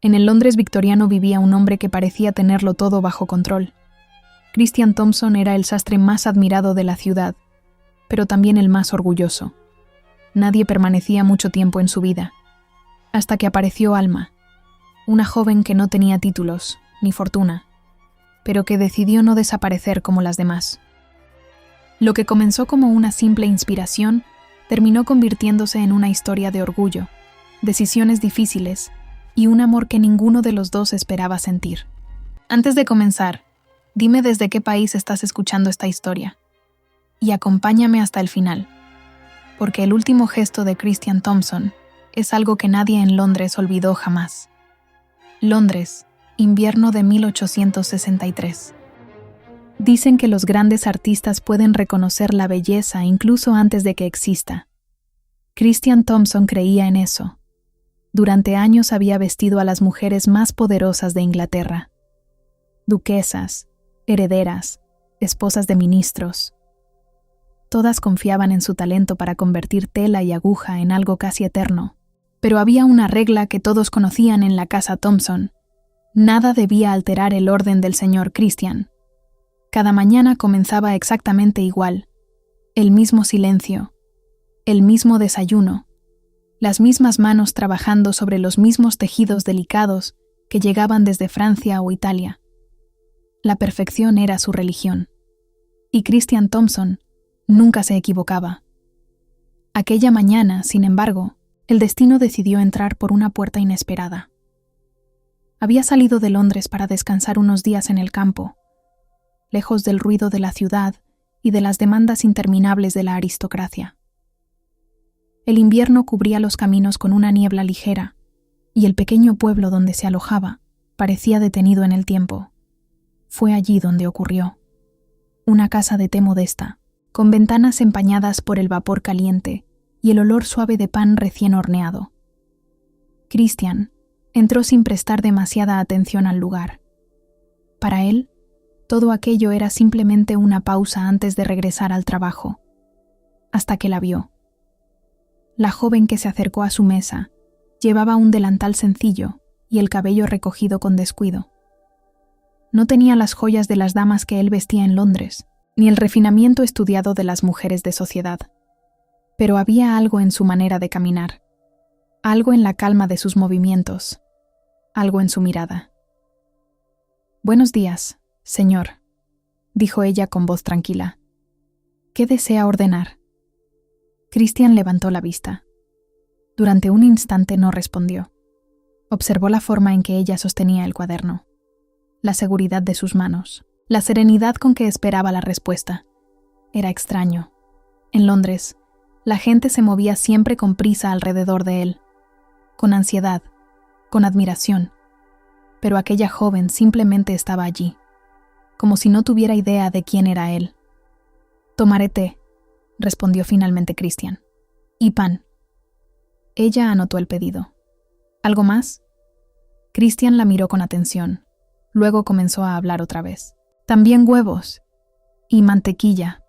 En el Londres victoriano vivía un hombre que parecía tenerlo todo bajo control. Christian Thompson era el sastre más admirado de la ciudad, pero también el más orgulloso. Nadie permanecía mucho tiempo en su vida, hasta que apareció Alma, una joven que no tenía títulos ni fortuna, pero que decidió no desaparecer como las demás. Lo que comenzó como una simple inspiración terminó convirtiéndose en una historia de orgullo, decisiones difíciles y un amor que ninguno de los dos esperaba sentir. Antes de comenzar, dime desde qué país estás escuchando esta historia y acompáñame hasta el final, porque el último gesto de Christian Thompson es algo que nadie en Londres olvidó jamás. Londres, invierno de 1863. Dicen que los grandes artistas pueden reconocer la belleza incluso antes de que exista. Christian Thompson creía en eso. Durante años había vestido a las mujeres más poderosas de Inglaterra. Duquesas, herederas, esposas de ministros. Todas confiaban en su talento para convertir tela y aguja en algo casi eterno. Pero había una regla que todos conocían en la casa Thompson. Nada debía alterar el orden del señor Christian. Cada mañana comenzaba exactamente igual. El mismo silencio, el mismo desayuno, las mismas manos trabajando sobre los mismos tejidos delicados que llegaban desde Francia o Italia. La perfección era su religión. Y Christian Thompson nunca se equivocaba. Aquella mañana, sin embargo, el destino decidió entrar por una puerta inesperada. Había salido de Londres para descansar unos días en el campo, lejos del ruido de la ciudad y de las demandas interminables de la aristocracia. El invierno cubría los caminos con una niebla ligera, y el pequeño pueblo donde se alojaba parecía detenido en el tiempo. Fue allí donde ocurrió. Una casa de té modesta, con ventanas empañadas por el vapor caliente y el olor suave de pan recién horneado. Christian entró sin prestar demasiada atención al lugar. Para él, todo aquello era simplemente una pausa antes de regresar al trabajo, hasta que la vio. La joven que se acercó a su mesa llevaba un delantal sencillo y el cabello recogido con descuido. No tenía las joyas de las damas que él vestía en Londres, ni el refinamiento estudiado de las mujeres de sociedad. Pero había algo en su manera de caminar, algo en la calma de sus movimientos, algo en su mirada. «Buenos días, señor», dijo ella con voz tranquila. «¿Qué desea ordenar?» Christian levantó la vista. Durante un instante no respondió. Observó la forma en que ella sostenía el cuaderno, la seguridad de sus manos, la serenidad con que esperaba la respuesta. Era extraño. En Londres, la gente se movía siempre con prisa alrededor de él, con ansiedad, con admiración. Pero aquella joven simplemente estaba allí, como si no tuviera idea de quién era él. «Tomaré té», respondió finalmente Christian. «Y pan». Ella anotó el pedido. «¿Algo más?» Christian la miró con atención. Luego comenzó a hablar otra vez. «También huevos, y mantequilla,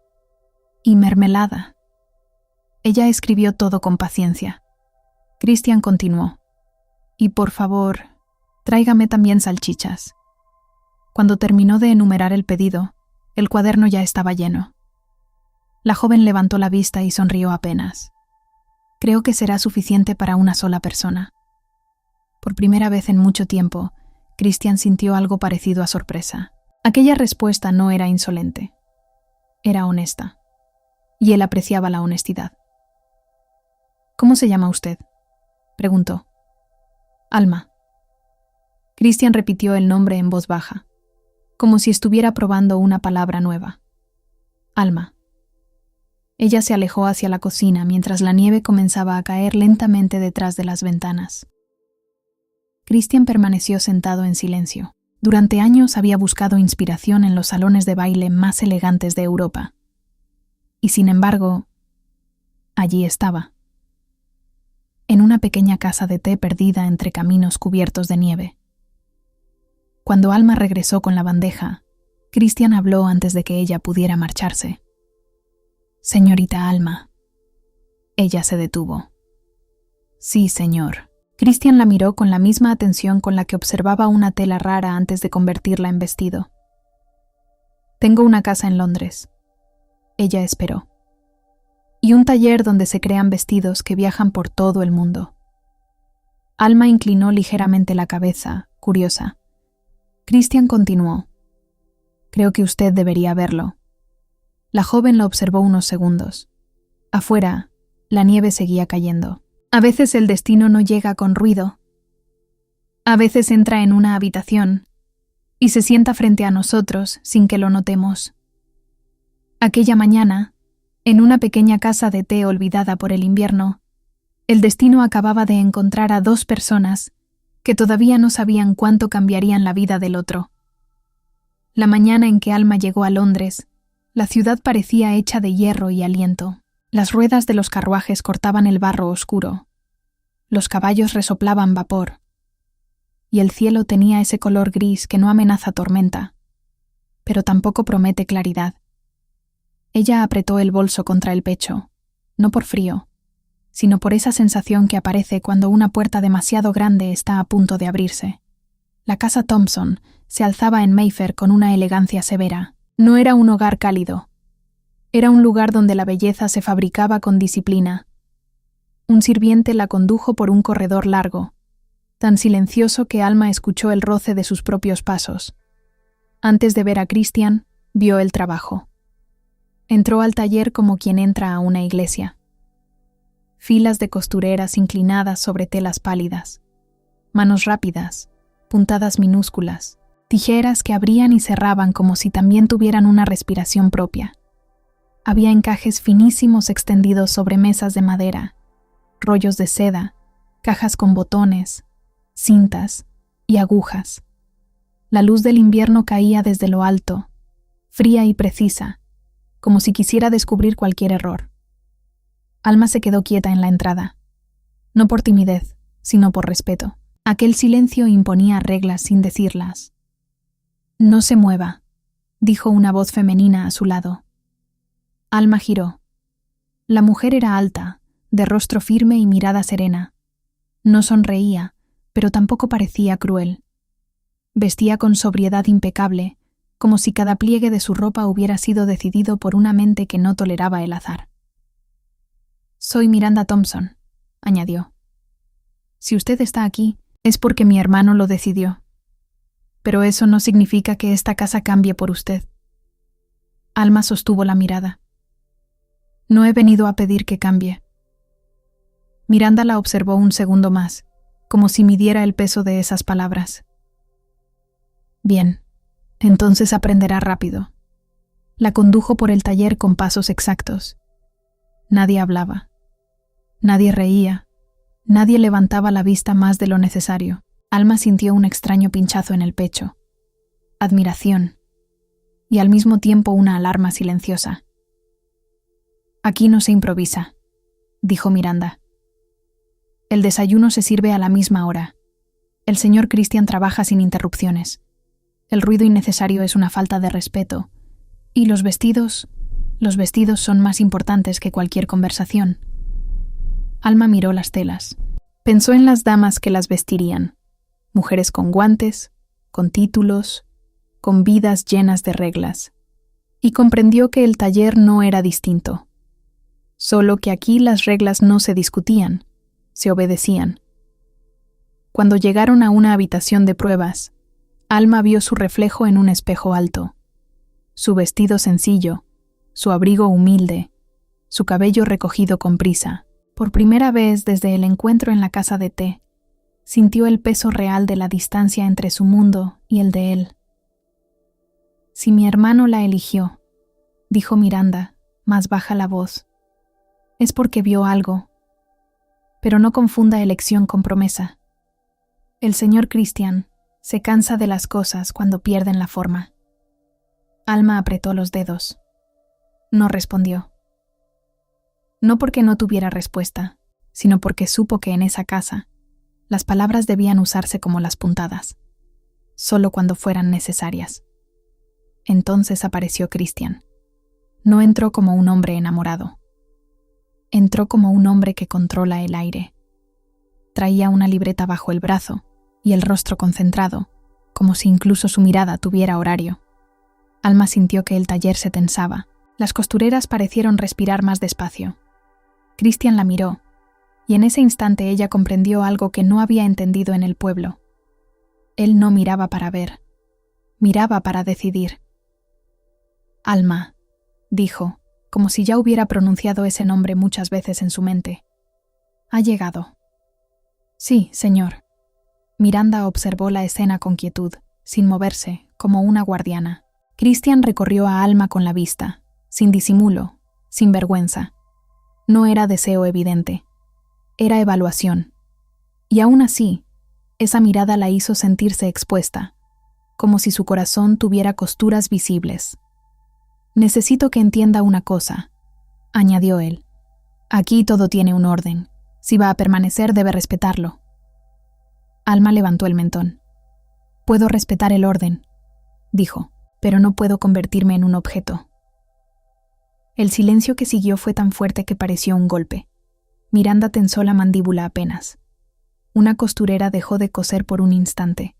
y mermelada». Ella escribió todo con paciencia. Christian continuó. «Y por favor, tráigame también salchichas». Cuando terminó de enumerar el pedido, el cuaderno ya estaba lleno. La joven levantó la vista y sonrió apenas. «Creo que será suficiente para una sola persona». Por primera vez en mucho tiempo, Christian sintió algo parecido a sorpresa. Aquella respuesta no era insolente. Era honesta. Y él apreciaba la honestidad. «¿Cómo se llama usted?», preguntó. «Alma». Christian repitió el nombre en voz baja, como si estuviera probando una palabra nueva. «Alma». Ella se alejó hacia la cocina mientras la nieve comenzaba a caer lentamente detrás de las ventanas. Christian permaneció sentado en silencio. Durante años había buscado inspiración en los salones de baile más elegantes de Europa. Y sin embargo, allí estaba, en una pequeña casa de té perdida entre caminos cubiertos de nieve. Cuando Alma regresó con la bandeja, Christian habló antes de que ella pudiera marcharse. «Señorita Alma». Ella se detuvo. «Sí, señor». Christian la miró con la misma atención con la que observaba una tela rara antes de convertirla en vestido. «Tengo una casa en Londres», ella esperó, «y un taller donde se crean vestidos que viajan por todo el mundo». Alma inclinó ligeramente la cabeza, curiosa. Christian continuó. «Creo que usted debería verlo». La joven lo observó unos segundos. Afuera, la nieve seguía cayendo. A veces el destino no llega con ruido. A veces entra en una habitación y se sienta frente a nosotros sin que lo notemos. Aquella mañana, en una pequeña casa de té olvidada por el invierno, el destino acababa de encontrar a dos personas que todavía no sabían cuánto cambiarían la vida del otro. La mañana en que Alma llegó a Londres, la ciudad parecía hecha de hierro y aliento. Las ruedas de los carruajes cortaban el barro oscuro. Los caballos resoplaban vapor. Y el cielo tenía ese color gris que no amenaza tormenta, pero tampoco promete claridad. Ella apretó el bolso contra el pecho, no por frío, sino por esa sensación que aparece cuando una puerta demasiado grande está a punto de abrirse. La casa Thompson se alzaba en Mayfair con una elegancia severa. No era un hogar cálido. Era un lugar donde la belleza se fabricaba con disciplina. Un sirviente la condujo por un corredor largo, tan silencioso que Alma escuchó el roce de sus propios pasos. Antes de ver a Christian, vio el trabajo. Entró al taller como quien entra a una iglesia. Filas de costureras inclinadas sobre telas pálidas. Manos rápidas, puntadas minúsculas, tijeras que abrían y cerraban como si también tuvieran una respiración propia. Había encajes finísimos extendidos sobre mesas de madera, rollos de seda, cajas con botones, cintas y agujas. La luz del invierno caía desde lo alto, fría y precisa, como si quisiera descubrir cualquier error. Alma se quedó quieta en la entrada, no por timidez, sino por respeto. Aquel silencio imponía reglas sin decirlas. «No se mueva», dijo una voz femenina a su lado. Alma giró. La mujer era alta, de rostro firme y mirada serena. No sonreía, pero tampoco parecía cruel. Vestía con sobriedad impecable, como si cada pliegue de su ropa hubiera sido decidido por una mente que no toleraba el azar. «Soy Miranda Thompson», añadió. «Si usted está aquí, es porque mi hermano lo decidió. Pero eso no significa que esta casa cambie por usted». Alma sostuvo la mirada. «No he venido a pedir que cambie». Miranda la observó un segundo más, como si midiera el peso de esas palabras. «Bien, entonces aprenderá rápido». La condujo por el taller con pasos exactos. Nadie hablaba. Nadie reía. Nadie levantaba la vista más de lo necesario. Alma sintió un extraño pinchazo en el pecho. Admiración. Y al mismo tiempo una alarma silenciosa. «Aquí no se improvisa», dijo Miranda. «El desayuno se sirve a la misma hora. El señor Christian trabaja sin interrupciones. El ruido innecesario es una falta de respeto. Y los vestidos son más importantes que cualquier conversación». Alma miró las telas. Pensó en las damas que las vestirían. Mujeres con guantes, con títulos, con vidas llenas de reglas. Y comprendió que el taller no era distinto. Solo que aquí las reglas no se discutían, se obedecían. Cuando llegaron a una habitación de pruebas, Alma vio su reflejo en un espejo alto. Su vestido sencillo, su abrigo humilde, su cabello recogido con prisa. Por primera vez desde el encuentro en la casa de té, sintió el peso real de la distancia entre su mundo y el de él. «Si mi hermano la eligió», dijo Miranda, más baja la voz, «es porque vio algo. Pero no confunda elección con promesa. El señor Christian se cansa de las cosas cuando pierden la forma». Alma apretó los dedos. No respondió. No porque no tuviera respuesta, sino porque supo que en esa casa las palabras debían usarse como las puntadas, solo cuando fueran necesarias. Entonces apareció Christian. No entró como un hombre enamorado. Entró como un hombre que controla el aire. Traía una libreta bajo el brazo y el rostro concentrado, como si incluso su mirada tuviera horario. Alma sintió que el taller se tensaba. Las costureras parecieron respirar más despacio. Christian la miró, y en ese instante ella comprendió algo que no había entendido en el pueblo. Él no miraba para ver, miraba para decidir. Alma, dijo, como si ya hubiera pronunciado ese nombre muchas veces en su mente. ¿Ha llegado? Sí, señor. Miranda observó la escena con quietud, sin moverse, como una guardiana. Christian recorrió a Alma con la vista, sin disimulo, sin vergüenza. No era deseo evidente. Era evaluación. Y aún así, esa mirada la hizo sentirse expuesta, como si su corazón tuviera costuras visibles. «Necesito que entienda una cosa», añadió él. «Aquí todo tiene un orden. Si va a permanecer, debe respetarlo». Alma levantó el mentón. «Puedo respetar el orden», dijo, «pero no puedo convertirme en un objeto». El silencio que siguió fue tan fuerte que pareció un golpe. Miranda tensó la mandíbula apenas. Una costurera dejó de coser por un instante.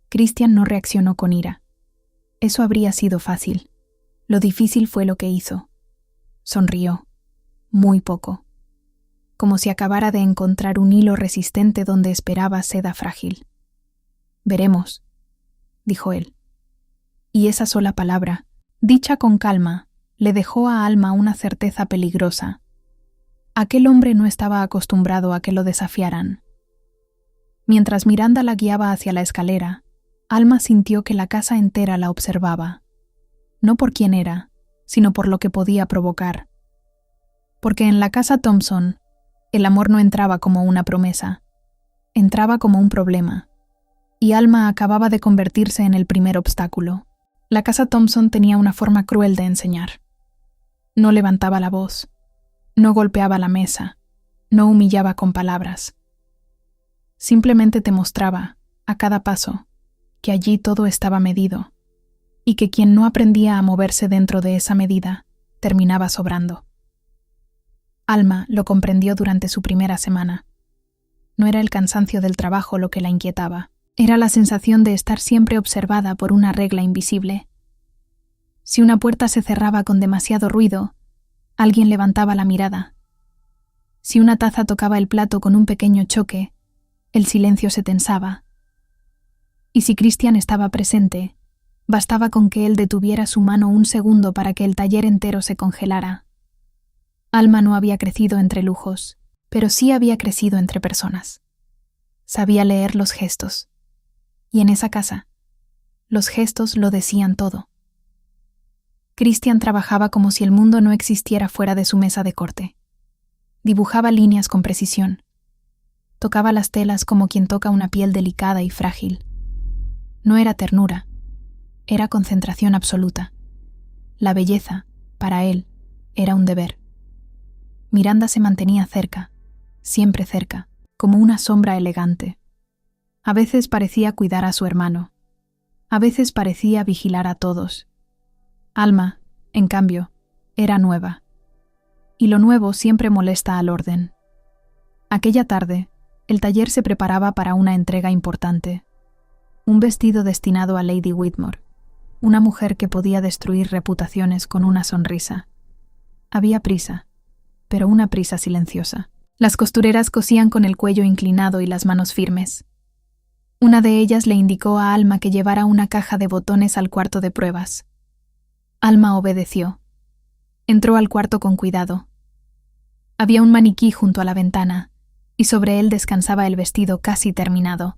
Christian no reaccionó con ira. Eso habría sido fácil. Lo difícil fue lo que hizo. Sonrió. Muy poco. Como si acabara de encontrar un hilo resistente donde esperaba seda frágil. «Veremos», dijo él. Y esa sola palabra, dicha con calma, le dejó a Alma una certeza peligrosa. Aquel hombre no estaba acostumbrado a que lo desafiaran. Mientras Miranda la guiaba hacia la escalera, Alma sintió que la casa entera la observaba. No por quién era, sino por lo que podía provocar. Porque en la casa Thompson, el amor no entraba como una promesa, entraba como un problema, y Alma acababa de convertirse en el primer obstáculo. La casa Thompson tenía una forma cruel de enseñar. No levantaba la voz, no golpeaba la mesa, no humillaba con palabras. Simplemente te mostraba, a cada paso, que allí todo estaba medido, y que quien no aprendía a moverse dentro de esa medida, terminaba sobrando. Alma lo comprendió durante su primera semana. No era el cansancio del trabajo lo que la inquietaba, era la sensación de estar siempre observada por una regla invisible. Si una puerta se cerraba con demasiado ruido, alguien levantaba la mirada. Si una taza tocaba el plato con un pequeño choque, el silencio se tensaba. Y si Christian estaba presente, bastaba con que él detuviera su mano un segundo para que el taller entero se congelara. Alma no había crecido entre lujos, pero sí había crecido entre personas. Sabía leer los gestos. Y en esa casa, los gestos lo decían todo. Christian trabajaba como si el mundo no existiera fuera de su mesa de corte. Dibujaba líneas con precisión. Tocaba las telas como quien toca una piel delicada y frágil. No era ternura, era concentración absoluta. La belleza, para él, era un deber. Miranda se mantenía cerca, siempre cerca, como una sombra elegante. A veces parecía cuidar a su hermano. A veces parecía vigilar a todos. Alma, en cambio, era nueva. Y lo nuevo siempre molesta al orden. Aquella tarde, el taller se preparaba para una entrega importante. Un vestido destinado a Lady Whitmore, una mujer que podía destruir reputaciones con una sonrisa. Había prisa, pero una prisa silenciosa. Las costureras cosían con el cuello inclinado y las manos firmes. Una de ellas le indicó a Alma que llevara una caja de botones al cuarto de pruebas. Alma obedeció. Entró al cuarto con cuidado. Había un maniquí junto a la ventana, y sobre él descansaba el vestido casi terminado.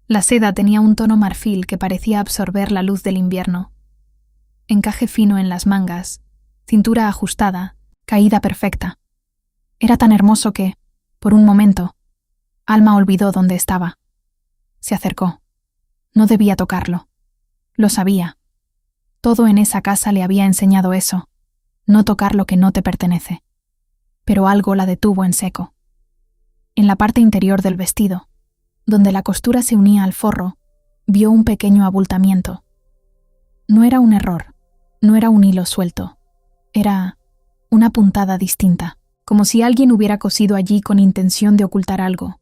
La seda tenía un tono marfil que parecía absorber la luz del invierno. Encaje fino en las mangas, cintura ajustada, caída perfecta. Era tan hermoso que, por un momento, Alma olvidó dónde estaba. Se acercó. No debía tocarlo. Lo sabía. Todo en esa casa le había enseñado eso, no tocar lo que no te pertenece. Pero algo la detuvo en seco. En la parte interior del vestido, donde la costura se unía al forro, vio un pequeño abultamiento. No era un error, no era un hilo suelto, era una puntada distinta, como si alguien hubiera cosido allí con intención de ocultar algo,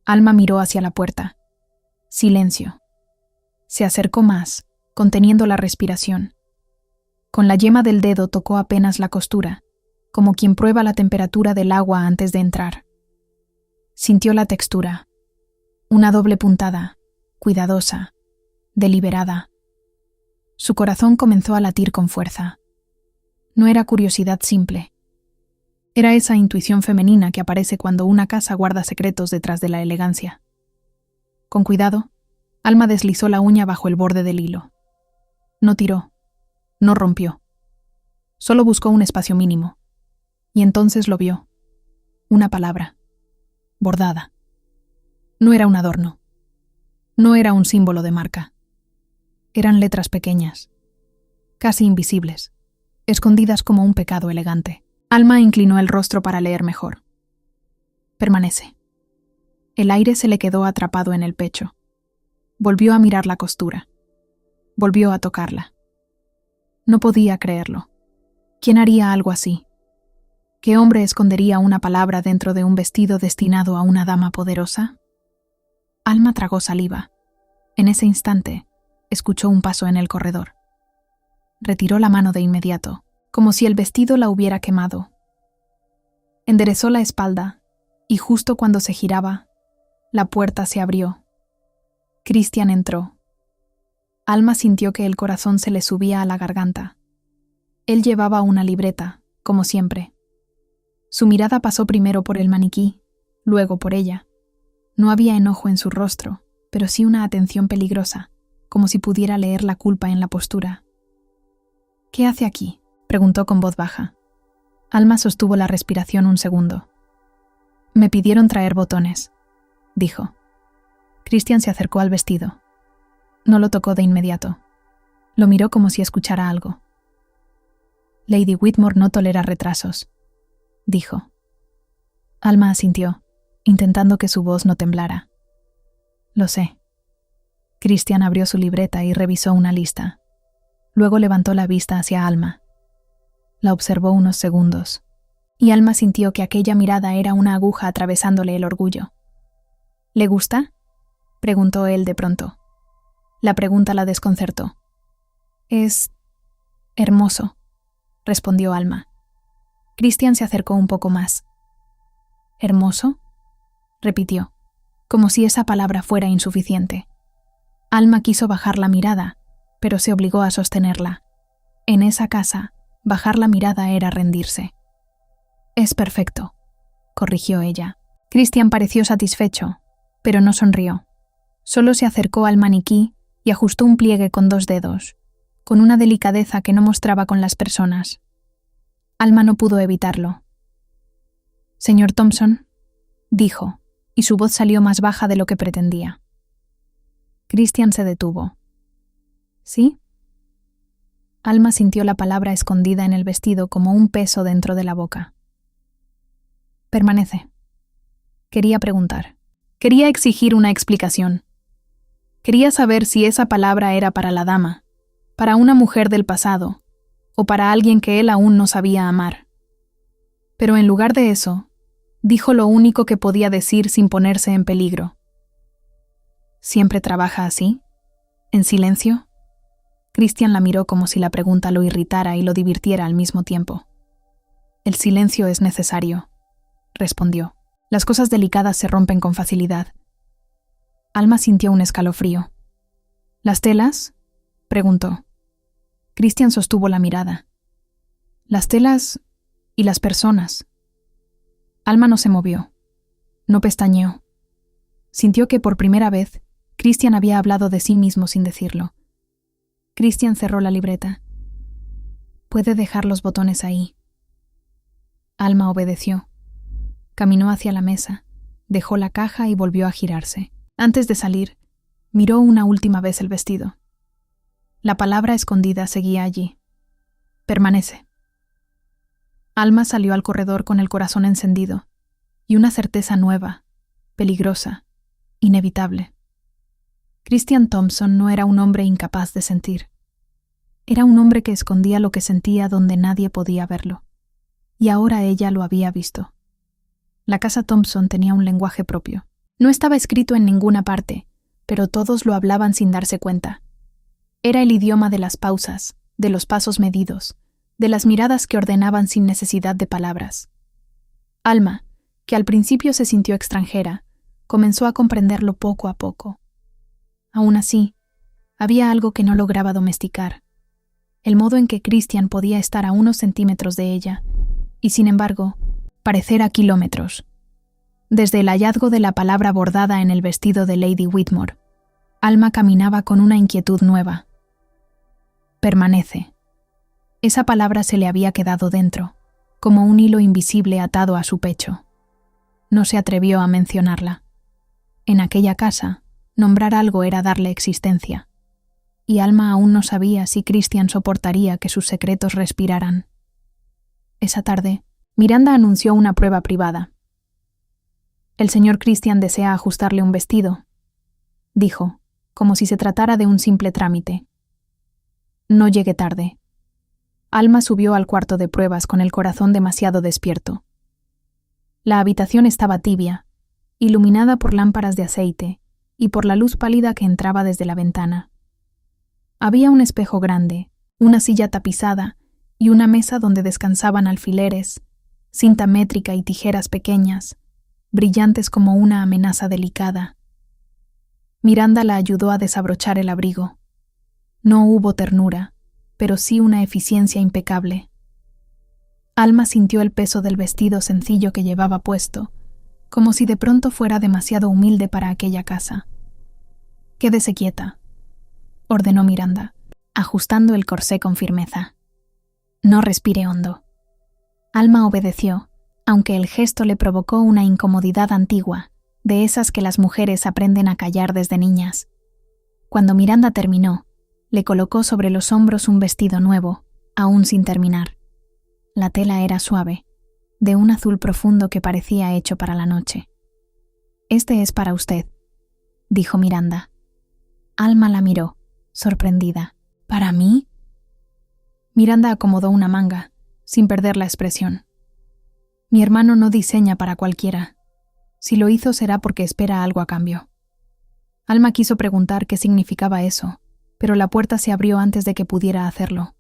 Alma miró hacia la puerta. Silencio. Se acercó más, conteniendo la respiración. Con la yema del dedo tocó apenas la costura, como quien prueba la temperatura del agua antes de entrar. Sintió la textura. Una doble puntada, cuidadosa, deliberada. Su corazón comenzó a latir con fuerza. No era curiosidad simple. Era esa intuición femenina que aparece cuando una casa guarda secretos detrás de la elegancia. Con cuidado, Alma deslizó la uña bajo el borde del hilo. No tiró, no rompió. Solo buscó un espacio mínimo. Y entonces lo vio. Una palabra. Bordada. No era un adorno. No era un símbolo de marca. Eran letras pequeñas, casi invisibles, escondidas como un pecado elegante. Alma inclinó el rostro para leer mejor. Permanece. El aire se le quedó atrapado en el pecho. Volvió a mirar la costura. Volvió a tocarla. No podía creerlo. ¿Quién haría algo así? ¿Qué hombre escondería una palabra dentro de un vestido destinado a una dama poderosa? Alma tragó saliva. En ese instante, escuchó un paso en el corredor. Retiró la mano de inmediato, como si el vestido la hubiera quemado. Enderezó la espalda, y justo cuando se giraba, la puerta se abrió. Christian entró. Alma sintió que el corazón se le subía a la garganta. Él llevaba una libreta, como siempre. Su mirada pasó primero por el maniquí, luego por ella. No había enojo en su rostro, pero sí una atención peligrosa, como si pudiera leer la culpa en la postura. «¿Qué hace aquí?», preguntó con voz baja. Alma sostuvo la respiración un segundo. «Me pidieron traer botones», dijo. Christian se acercó al vestido. No lo tocó de inmediato. Lo miró como si escuchara algo. «Lady Whitmore no tolera retrasos», dijo. Alma asintió, intentando que su voz no temblara. «Lo sé». Christian abrió su libreta y revisó una lista. Luego levantó la vista hacia Alma. La observó unos segundos, y Alma sintió que aquella mirada era una aguja atravesándole el orgullo. «¿Le gusta?», preguntó él de pronto. La pregunta la desconcertó. «Es hermoso», respondió Alma. Christian se acercó un poco más. «¿Hermoso?», repitió, como si esa palabra fuera insuficiente. Alma quiso bajar la mirada, pero se obligó a sostenerla. En esa casa, bajar la mirada era rendirse. «Es perfecto», corrigió ella. Christian pareció satisfecho, pero no sonrió. Solo se acercó al maniquí y ajustó un pliegue con 2 dedos, con una delicadeza que no mostraba con las personas. Alma no pudo evitarlo. «Señor Thompson», dijo, y su voz salió más baja de lo que pretendía. Christian se detuvo. «¿Sí?». Alma sintió la palabra escondida en el vestido como un peso dentro de la boca. «Permanece». Quería preguntar. Quería exigir una explicación. Quería saber si esa palabra era para la dama, para una mujer del pasado, o para alguien que él aún no sabía amar. Pero en lugar de eso, dijo lo único que podía decir sin ponerse en peligro. «¿Siempre trabaja así? ¿En silencio?». Christian la miró como si la pregunta lo irritara y lo divirtiera al mismo tiempo. «El silencio es necesario», respondió. «Las cosas delicadas se rompen con facilidad». Alma sintió un escalofrío. «¿Las telas?», preguntó. Christian sostuvo la mirada. «Las telas y las personas». Alma no se movió. No pestañeó. Sintió que por primera vez Christian había hablado de sí mismo sin decirlo. Christian cerró la libreta. «Puede dejar los botones ahí». Alma obedeció. Caminó hacia la mesa, dejó la caja y volvió a girarse. Antes de salir, miró una última vez el vestido. La palabra escondida seguía allí. «Permanece». Alma salió al corredor con el corazón encendido y una certeza nueva, peligrosa, inevitable. Christian Thompson no era un hombre incapaz de sentir. Era un hombre que escondía lo que sentía donde nadie podía verlo. Y ahora ella lo había visto. La casa Thompson tenía un lenguaje propio. No estaba escrito en ninguna parte, pero todos lo hablaban sin darse cuenta. Era el idioma de las pausas, de los pasos medidos, de las miradas que ordenaban sin necesidad de palabras. Alma, que al principio se sintió extranjera, comenzó a comprenderlo poco a poco. Aún así, había algo que no lograba domesticar, el modo en que Christian podía estar a unos centímetros de ella, y sin embargo, parecer a kilómetros. Desde el hallazgo de la palabra bordada en el vestido de Lady Whitmore, Alma caminaba con una inquietud nueva. Permanece. Esa palabra se le había quedado dentro, como un hilo invisible atado a su pecho. No se atrevió a mencionarla. En aquella casa, nombrar algo era darle existencia, y Alma aún no sabía si Christian soportaría que sus secretos respiraran. Esa tarde, Miranda anunció una prueba privada. «El señor Christian desea ajustarle un vestido», dijo, como si se tratara de un simple trámite. No llegue tarde. Alma subió al cuarto de pruebas con el corazón demasiado despierto. La habitación estaba tibia, iluminada por lámparas de aceite y por la luz pálida que entraba desde la ventana. Había un espejo grande, una silla tapizada y una mesa donde descansaban alfileres, cinta métrica y tijeras pequeñas, brillantes como una amenaza delicada. Miranda la ayudó a desabrochar el abrigo. No hubo ternura, pero sí una eficiencia impecable. Alma sintió el peso del vestido sencillo que llevaba puesto, como si de pronto fuera demasiado humilde para aquella casa. «Quédese quieta», ordenó Miranda, ajustando el corsé con firmeza. «No respire hondo». Alma obedeció, aunque el gesto le provocó una incomodidad antigua, de esas que las mujeres aprenden a callar desde niñas. Cuando Miranda terminó, le colocó sobre los hombros un vestido nuevo, aún sin terminar. La tela era suave, de un azul profundo que parecía hecho para la noche. «Este es para usted», dijo Miranda. Alma la miró, sorprendida. «¿Para mí?» Miranda acomodó una manga, sin perder la expresión. «Mi hermano no diseña para cualquiera. Si lo hizo será porque espera algo a cambio». Alma quiso preguntar qué significaba eso, pero la puerta se abrió antes de que pudiera hacerlo.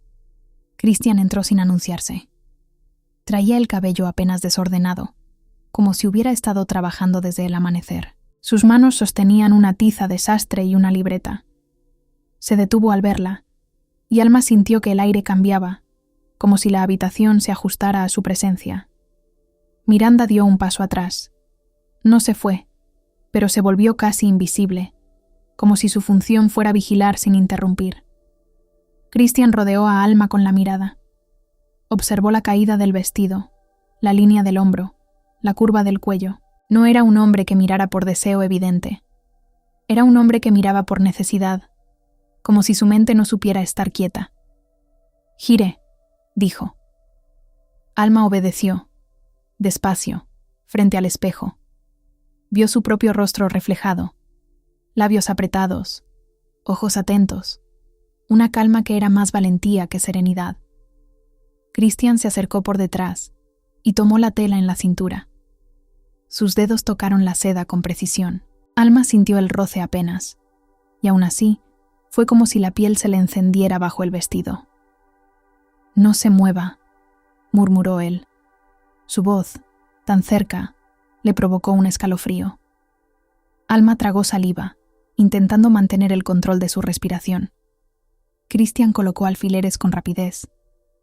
Christian entró sin anunciarse. Traía el cabello apenas desordenado, como si hubiera estado trabajando desde el amanecer. Sus manos sostenían una tiza de sastre y una libreta. Se detuvo al verla, y Alma sintió que el aire cambiaba, como si la habitación se ajustara a su presencia. Miranda dio un paso atrás. No se fue, pero se volvió casi invisible, como si su función fuera vigilar sin interrumpir. Christian rodeó a Alma con la mirada. Observó la caída del vestido, la línea del hombro, la curva del cuello. No era un hombre que mirara por deseo evidente. Era un hombre que miraba por necesidad, como si su mente no supiera estar quieta. «Gire», dijo. Alma obedeció, despacio, frente al espejo. Vio su propio rostro reflejado, labios apretados, ojos atentos, una calma que era más valentía que serenidad. Christian se acercó por detrás y tomó la tela en la cintura. Sus dedos tocaron la seda con precisión. Alma sintió el roce apenas, y aún así fue como si la piel se le encendiera bajo el vestido. «No se mueva», murmuró él. Su voz, tan cerca, le provocó un escalofrío. Alma tragó saliva, intentando mantener el control de su respiración. Christian colocó alfileres con rapidez,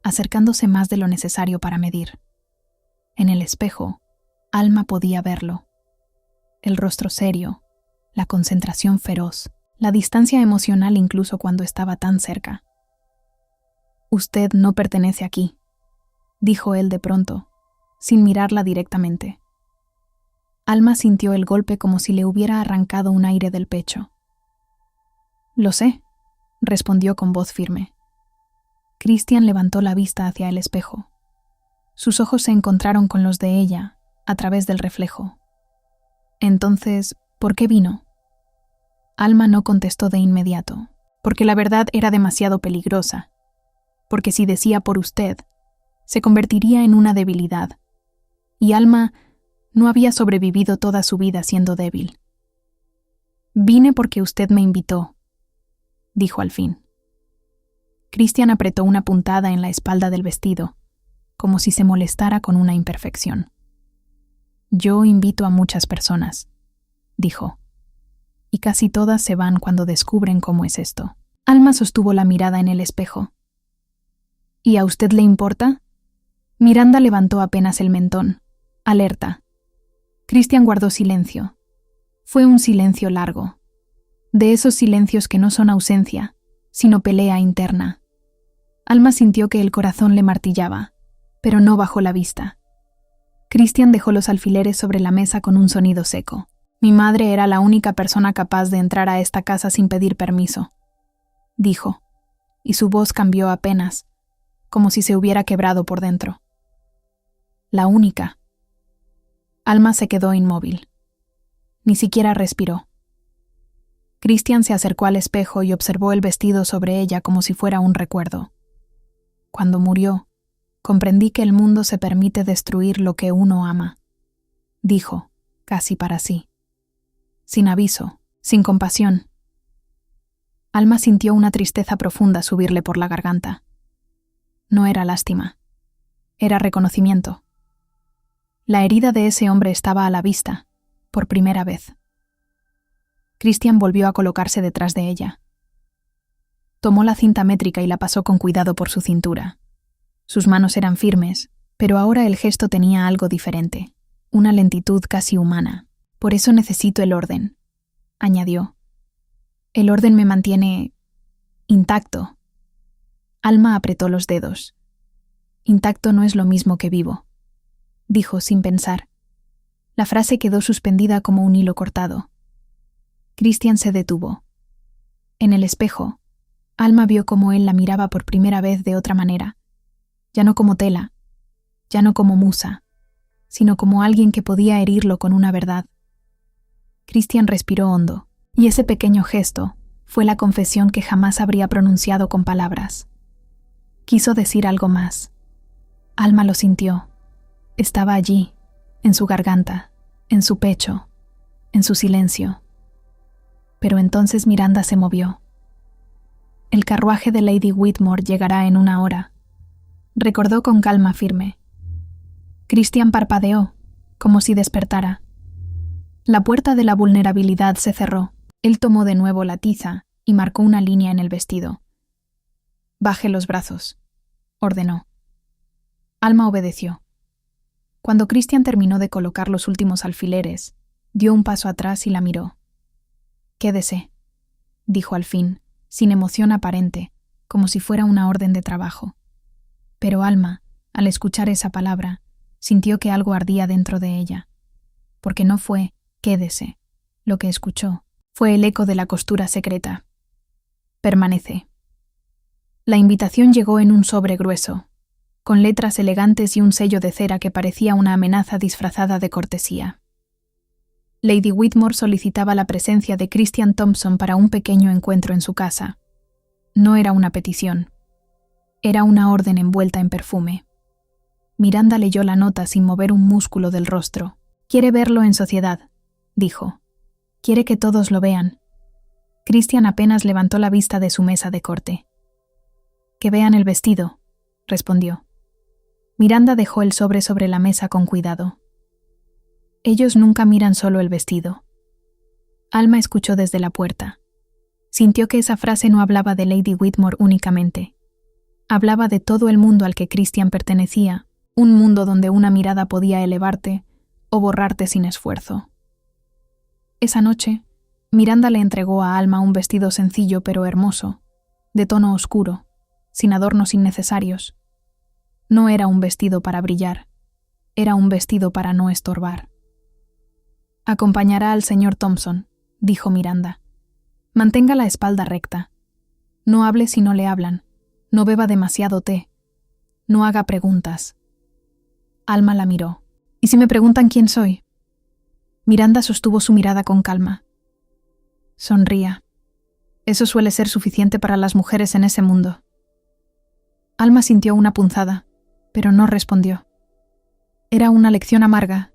acercándose más de lo necesario para medir. En el espejo, Alma podía verlo. El rostro serio, la concentración feroz, la distancia emocional incluso cuando estaba tan cerca. «Usted no pertenece aquí», dijo él de pronto, sin mirarla directamente. Alma sintió el golpe como si le hubiera arrancado un aire del pecho. «Lo sé», respondió con voz firme. Christian levantó la vista hacia el espejo. Sus ojos se encontraron con los de ella, a través del reflejo. «Entonces, ¿por qué vino?» Alma no contestó de inmediato, porque la verdad era demasiado peligrosa, porque si decía por usted, se convertiría en una debilidad, y Alma no había sobrevivido toda su vida siendo débil. Vine porque usted me invitó, dijo al fin. Christian apretó una puntada en la espalda del vestido, como si se molestara con una imperfección. Yo invito a muchas personas, dijo, y casi todas se van cuando descubren cómo es esto. Alma sostuvo la mirada en el espejo. ¿Y a usted le importa? Miranda levantó apenas el mentón, alerta. Christian guardó silencio. Fue un silencio largo, de esos silencios que no son ausencia, sino pelea interna. Alma sintió que el corazón le martillaba, pero no bajó la vista. Christian dejó los alfileres sobre la mesa con un sonido seco. Mi madre era la única persona capaz de entrar a esta casa sin pedir permiso, dijo, y su voz cambió apenas, como si se hubiera quebrado por dentro. La única. Alma se quedó inmóvil. Ni siquiera respiró. Christian se acercó al espejo y observó el vestido sobre ella como si fuera un recuerdo. Cuando murió, comprendí que el mundo se permite destruir lo que uno ama, dijo, casi para sí. Sin aviso, sin compasión. Alma sintió una tristeza profunda subirle por la garganta. No era lástima. Era reconocimiento. La herida de ese hombre estaba a la vista, por primera vez. Christian volvió a colocarse detrás de ella. Tomó la cinta métrica y la pasó con cuidado por su cintura. Sus manos eran firmes, pero ahora el gesto tenía algo diferente, una lentitud casi humana. Por eso necesito el orden, añadió. El orden me mantiene intacto. Alma apretó los dedos. Intacto no es lo mismo que vivo, dijo sin pensar. La frase quedó suspendida como un hilo cortado. Christian se detuvo. En el espejo, Alma vio cómo él la miraba por primera vez de otra manera. Ya no como tela, ya no como musa, sino como alguien que podía herirlo con una verdad. Christian respiró hondo, y ese pequeño gesto fue la confesión que jamás habría pronunciado con palabras. Quiso decir algo más. Alma lo sintió. Estaba allí, en su garganta, en su pecho, en su silencio. Pero entonces Miranda se movió. El carruaje de Lady Whitmore llegará en 1 hora, recordó con calma firme. Christian parpadeó, como si despertara. La puerta de la vulnerabilidad se cerró. Él tomó de nuevo la tiza y marcó una línea en el vestido. Baje los brazos, ordenó. Alma obedeció. Cuando Christian terminó de colocar los últimos alfileres, dio un paso atrás y la miró. Quédese, dijo al fin, sin emoción aparente, como si fuera una orden de trabajo. Pero Alma, al escuchar esa palabra, sintió que algo ardía dentro de ella, porque no fue «quédese». Lo que escuchó fue el eco de la costura secreta. «Permanece». La invitación llegó en un sobre grueso, con letras elegantes y un sello de cera que parecía una amenaza disfrazada de cortesía. Lady Whitmore solicitaba la presencia de Christian Thompson para un pequeño encuentro en su casa. No era una petición. Era una orden envuelta en perfume. Miranda leyó la nota sin mover un músculo del rostro. «Quiere verlo en sociedad», dijo. «Quiere que todos lo vean». Christian apenas levantó la vista de su mesa de corte. «Que vean el vestido», respondió. Miranda dejó el sobre la mesa con cuidado. «Ellos nunca miran solo el vestido». Alma escuchó desde la puerta. Sintió que esa frase no hablaba de Lady Whitmore únicamente. Hablaba de todo el mundo al que Christian pertenecía, un mundo donde una mirada podía elevarte o borrarte sin esfuerzo. Esa noche, Miranda le entregó a Alma un vestido sencillo pero hermoso, de tono oscuro, sin adornos innecesarios. No era un vestido para brillar, era un vestido para no estorbar. «Acompañará al señor Thompson», dijo Miranda. «Mantenga la espalda recta. No hable si no le hablan. No beba demasiado té. No haga preguntas». Alma la miró. «¿Y si me preguntan quién soy?» Miranda sostuvo su mirada con calma. Sonría. Eso suele ser suficiente para las mujeres en ese mundo. Alma sintió una punzada, pero no respondió. Era una lección amarga,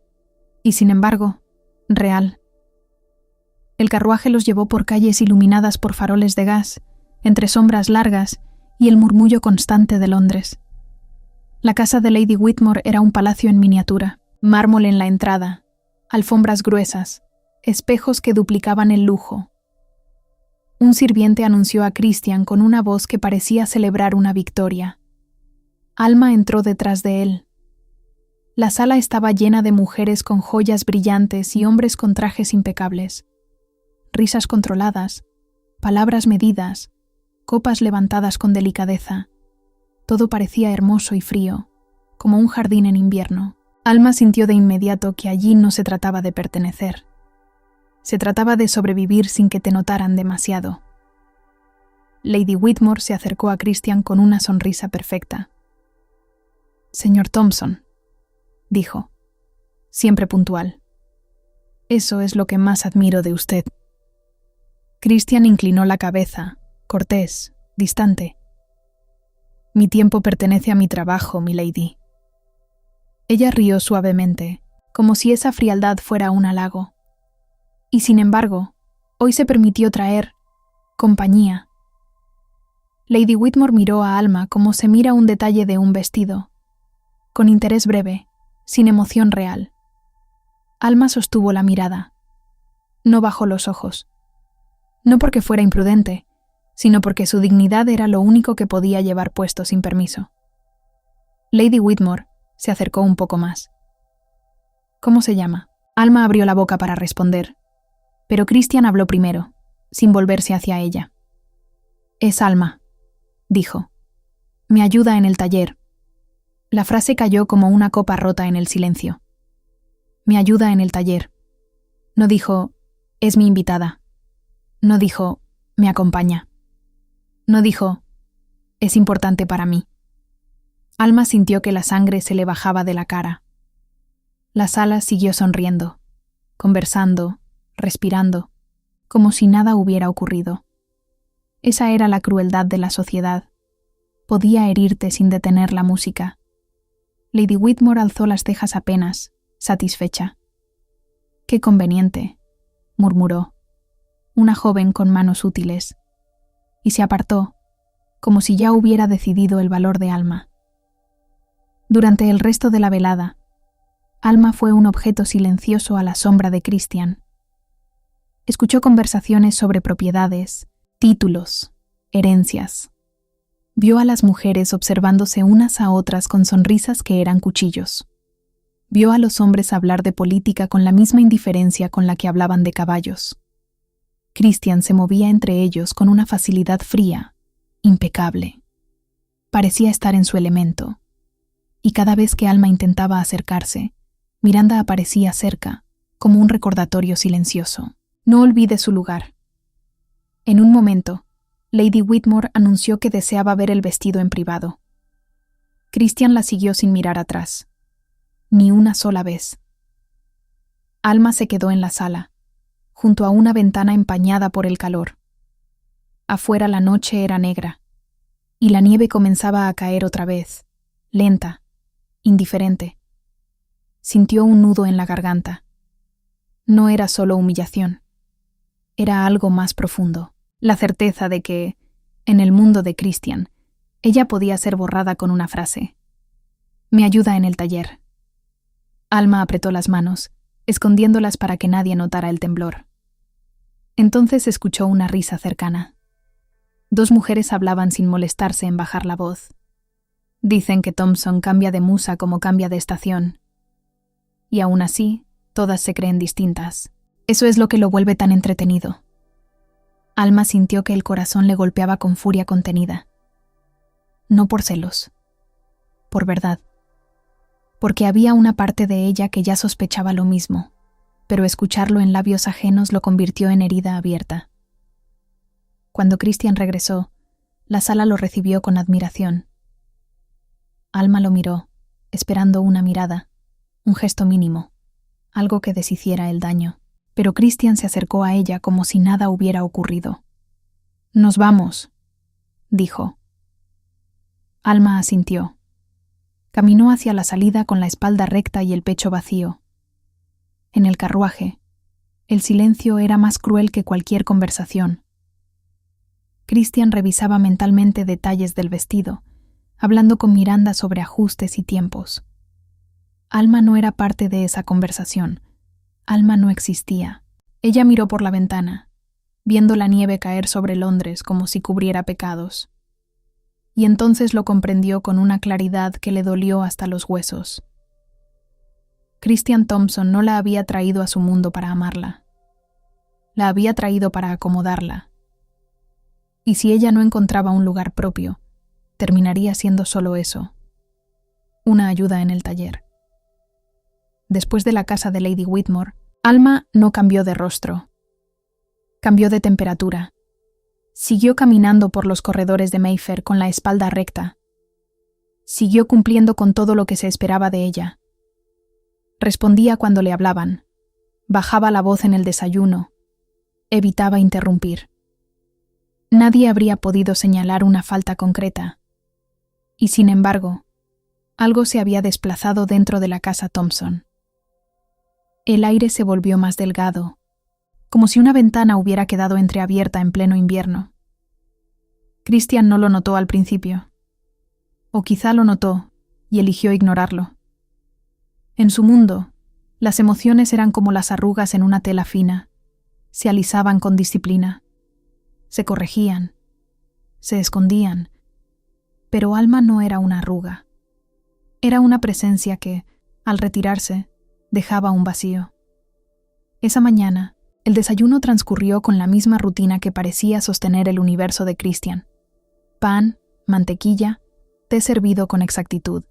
y sin embargo, real. El carruaje los llevó por calles iluminadas por faroles de gas, entre sombras largas y el murmullo constante de Londres. La casa de Lady Whitmore era un palacio en miniatura, mármol en la entrada, alfombras gruesas, espejos que duplicaban el lujo. Un sirviente anunció a Christian con una voz que parecía celebrar una victoria. Alma entró detrás de él. La sala estaba llena de mujeres con joyas brillantes y hombres con trajes impecables. Risas controladas, palabras medidas, copas levantadas con delicadeza. Todo parecía hermoso y frío, como un jardín en invierno. Alma sintió de inmediato que allí no se trataba de pertenecer. Se trataba de sobrevivir sin que te notaran demasiado. Lady Whitmore se acercó a Christian con una sonrisa perfecta. «Señor Thompson», dijo, siempre puntual. «Eso es lo que más admiro de usted». Christian inclinó la cabeza, cortés, distante. «Mi tiempo pertenece a mi trabajo, milady». Ella rió suavemente, como si esa frialdad fuera un halago. Y sin embargo, hoy se permitió traer compañía. Lady Whitmore miró a Alma como se mira un detalle de un vestido, con interés breve, sin emoción real. Alma sostuvo la mirada. No bajó los ojos. No porque fuera imprudente, sino porque su dignidad era lo único que podía llevar puesto sin permiso. Lady Whitmore se acercó un poco más. «¿Cómo se llama?» Alma abrió la boca para responder, pero Christian habló primero, sin volverse hacia ella. «Es Alma», dijo. «Me ayuda en el taller». La frase cayó como una copa rota en el silencio. «Me ayuda en el taller». No dijo, «es mi invitada». No dijo, «me acompaña». No dijo, «es importante para mí». Alma sintió que la sangre se le bajaba de la cara. La sala siguió sonriendo, conversando, respirando, como si nada hubiera ocurrido. Esa era la crueldad de la sociedad. Podía herirte sin detener la música. Lady Whitmore alzó las cejas apenas, satisfecha. «Qué conveniente», murmuró, una joven con manos útiles, y se apartó, como si ya hubiera decidido el valor de Alma. Durante el resto de la velada, Alma fue un objeto silencioso a la sombra de Christian. Escuchó conversaciones sobre propiedades, títulos, herencias. Vio a las mujeres observándose unas a otras con sonrisas que eran cuchillos. Vio a los hombres hablar de política con la misma indiferencia con la que hablaban de caballos. Christian se movía entre ellos con una facilidad fría, impecable. Parecía estar en su elemento, y cada vez que Alma intentaba acercarse, Miranda aparecía cerca, como un recordatorio silencioso. No olvide su lugar. En un momento, Lady Whitmore anunció que deseaba ver el vestido en privado. Christian la siguió sin mirar atrás. Ni una sola vez. Alma se quedó en la sala, junto a una ventana empañada por el calor. Afuera la noche era negra, y la nieve comenzaba a caer otra vez, lenta, indiferente. Sintió un nudo en la garganta. No era solo humillación. Era algo más profundo, la certeza de que, en el mundo de Christian, ella podía ser borrada con una frase. «Me ayuda en el taller». Alma apretó las manos, escondiéndolas para que nadie notara el temblor. Entonces escuchó una risa cercana. Dos mujeres hablaban sin molestarse en bajar la voz. Dicen que Thompson cambia de musa como cambia de estación. Y aún así, todas se creen distintas. Eso es lo que lo vuelve tan entretenido. Alma sintió que el corazón le golpeaba con furia contenida. No por celos, por verdad. Porque había una parte de ella que ya sospechaba lo mismo, pero escucharlo en labios ajenos lo convirtió en herida abierta. Cuando Christian regresó, la sala lo recibió con admiración. Alma lo miró, esperando una mirada, un gesto mínimo, algo que deshiciera el daño. Pero Christian se acercó a ella como si nada hubiera ocurrido. «Nos vamos», dijo. Alma asintió. Caminó hacia la salida con la espalda recta y el pecho vacío. En el carruaje, El silencio era más cruel que cualquier conversación. Christian revisaba mentalmente detalles del vestido, hablando con Miranda sobre ajustes y tiempos. Alma no era parte de esa conversación. Alma no existía. Ella miró por la ventana, viendo la nieve caer sobre Londres como si cubriera pecados. Y entonces lo comprendió con una claridad que le dolió hasta los huesos. Christian Thompson no la había traído a su mundo para amarla. La había traído para acomodarla. Y si ella no encontraba un lugar propio, terminaría siendo solo eso, una ayuda en el taller. Después de la casa de Lady Whitmore, Alma no cambió de rostro. Cambió de temperatura. Siguió caminando por los corredores de Mayfair con la espalda recta. Siguió cumpliendo con todo lo que se esperaba de ella. Respondía cuando le hablaban. Bajaba la voz en el desayuno. Evitaba interrumpir. Nadie habría podido señalar una falta concreta. Y sin embargo, algo se había desplazado dentro de la casa Thompson. El aire se volvió más delgado, como si una ventana hubiera quedado entreabierta en pleno invierno. Christian no lo notó al principio. O quizá lo notó y eligió ignorarlo. En su mundo, las emociones eran como las arrugas en una tela fina. Se alisaban con disciplina. Se corregían. Se escondían. Pero Alma no era una arruga. Era una presencia que, al retirarse, dejaba un vacío. Esa mañana, el desayuno transcurrió con la misma rutina que parecía sostener el universo de Christian. Pan, mantequilla, té servido con exactitud.